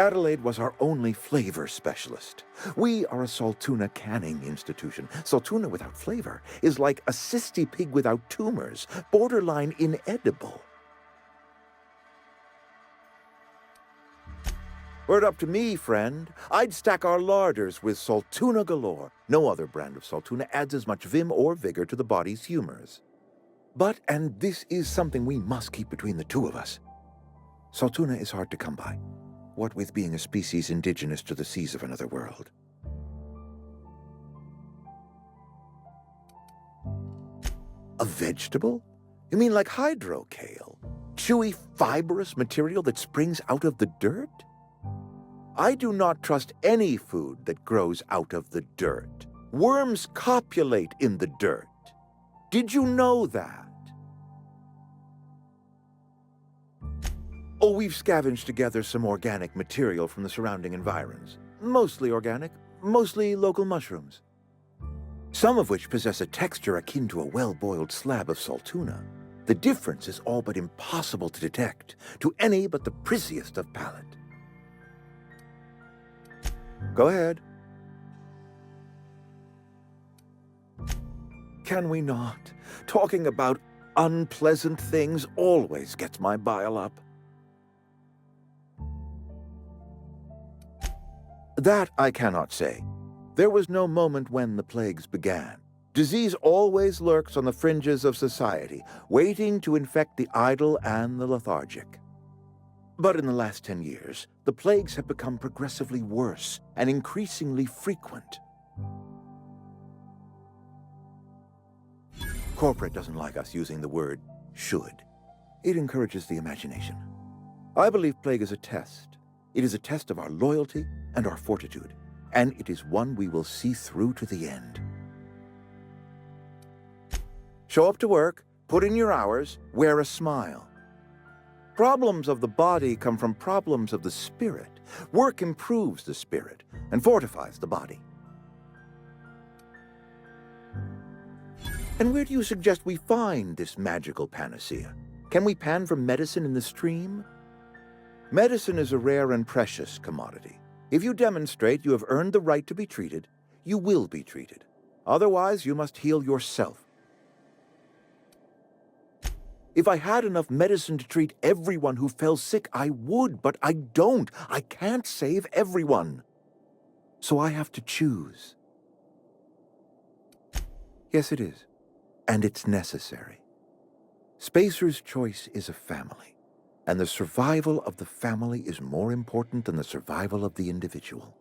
Adelaide was our only flavor specialist. We are a Saltuna canning institution. Saltuna without flavor is like a cysty pig without tumors, borderline inedible. Were it up to me, friend, I'd stack our larders with Saltuna galore. No other brand of Saltuna adds as much vim or vigor to the body's humors. But, and this is something we must keep between the two of us, Saltuna is hard to come by. What with being a species indigenous to the seas of another world. A vegetable? You mean like hydrocale? Chewy, fibrous material that springs out of the dirt? I do not trust any food that grows out of the dirt. Worms copulate in the dirt. Did you know that? Oh, we've scavenged together some organic material from the surrounding environs. Mostly organic, mostly local mushrooms. Some of which possess a texture akin to a well-boiled slab of Saltuna. The difference is all but impossible to detect to any but the prissiest of palate. Go ahead. Can we not? Talking about unpleasant things always gets my bile up. That I cannot say. There was no moment when the plagues began. Disease always lurks on the fringes of society, waiting to infect the idle and the lethargic. But in the last 10 years, the plagues have become progressively worse and increasingly frequent. Corporate doesn't like us using the word should. It encourages the imagination. I believe plague is a test. It is a test of our loyalty and our fortitude, and it is one we will see through to the end. Show up to work, put in your hours, wear a smile. Problems of the body come from problems of the spirit. Work improves the spirit and fortifies the body. And where do you suggest we find this magical panacea? Can we pan for medicine in the stream? Medicine is a rare and precious commodity. If you demonstrate you have earned the right to be treated, you will be treated. Otherwise, you must heal yourself. If I had enough medicine to treat everyone who fell sick, I would, but I don't. I can't save everyone. So I have to choose. Yes, it is. And it's necessary. Spacer's choice is a family, and the survival of the family is more important than the survival of the individual.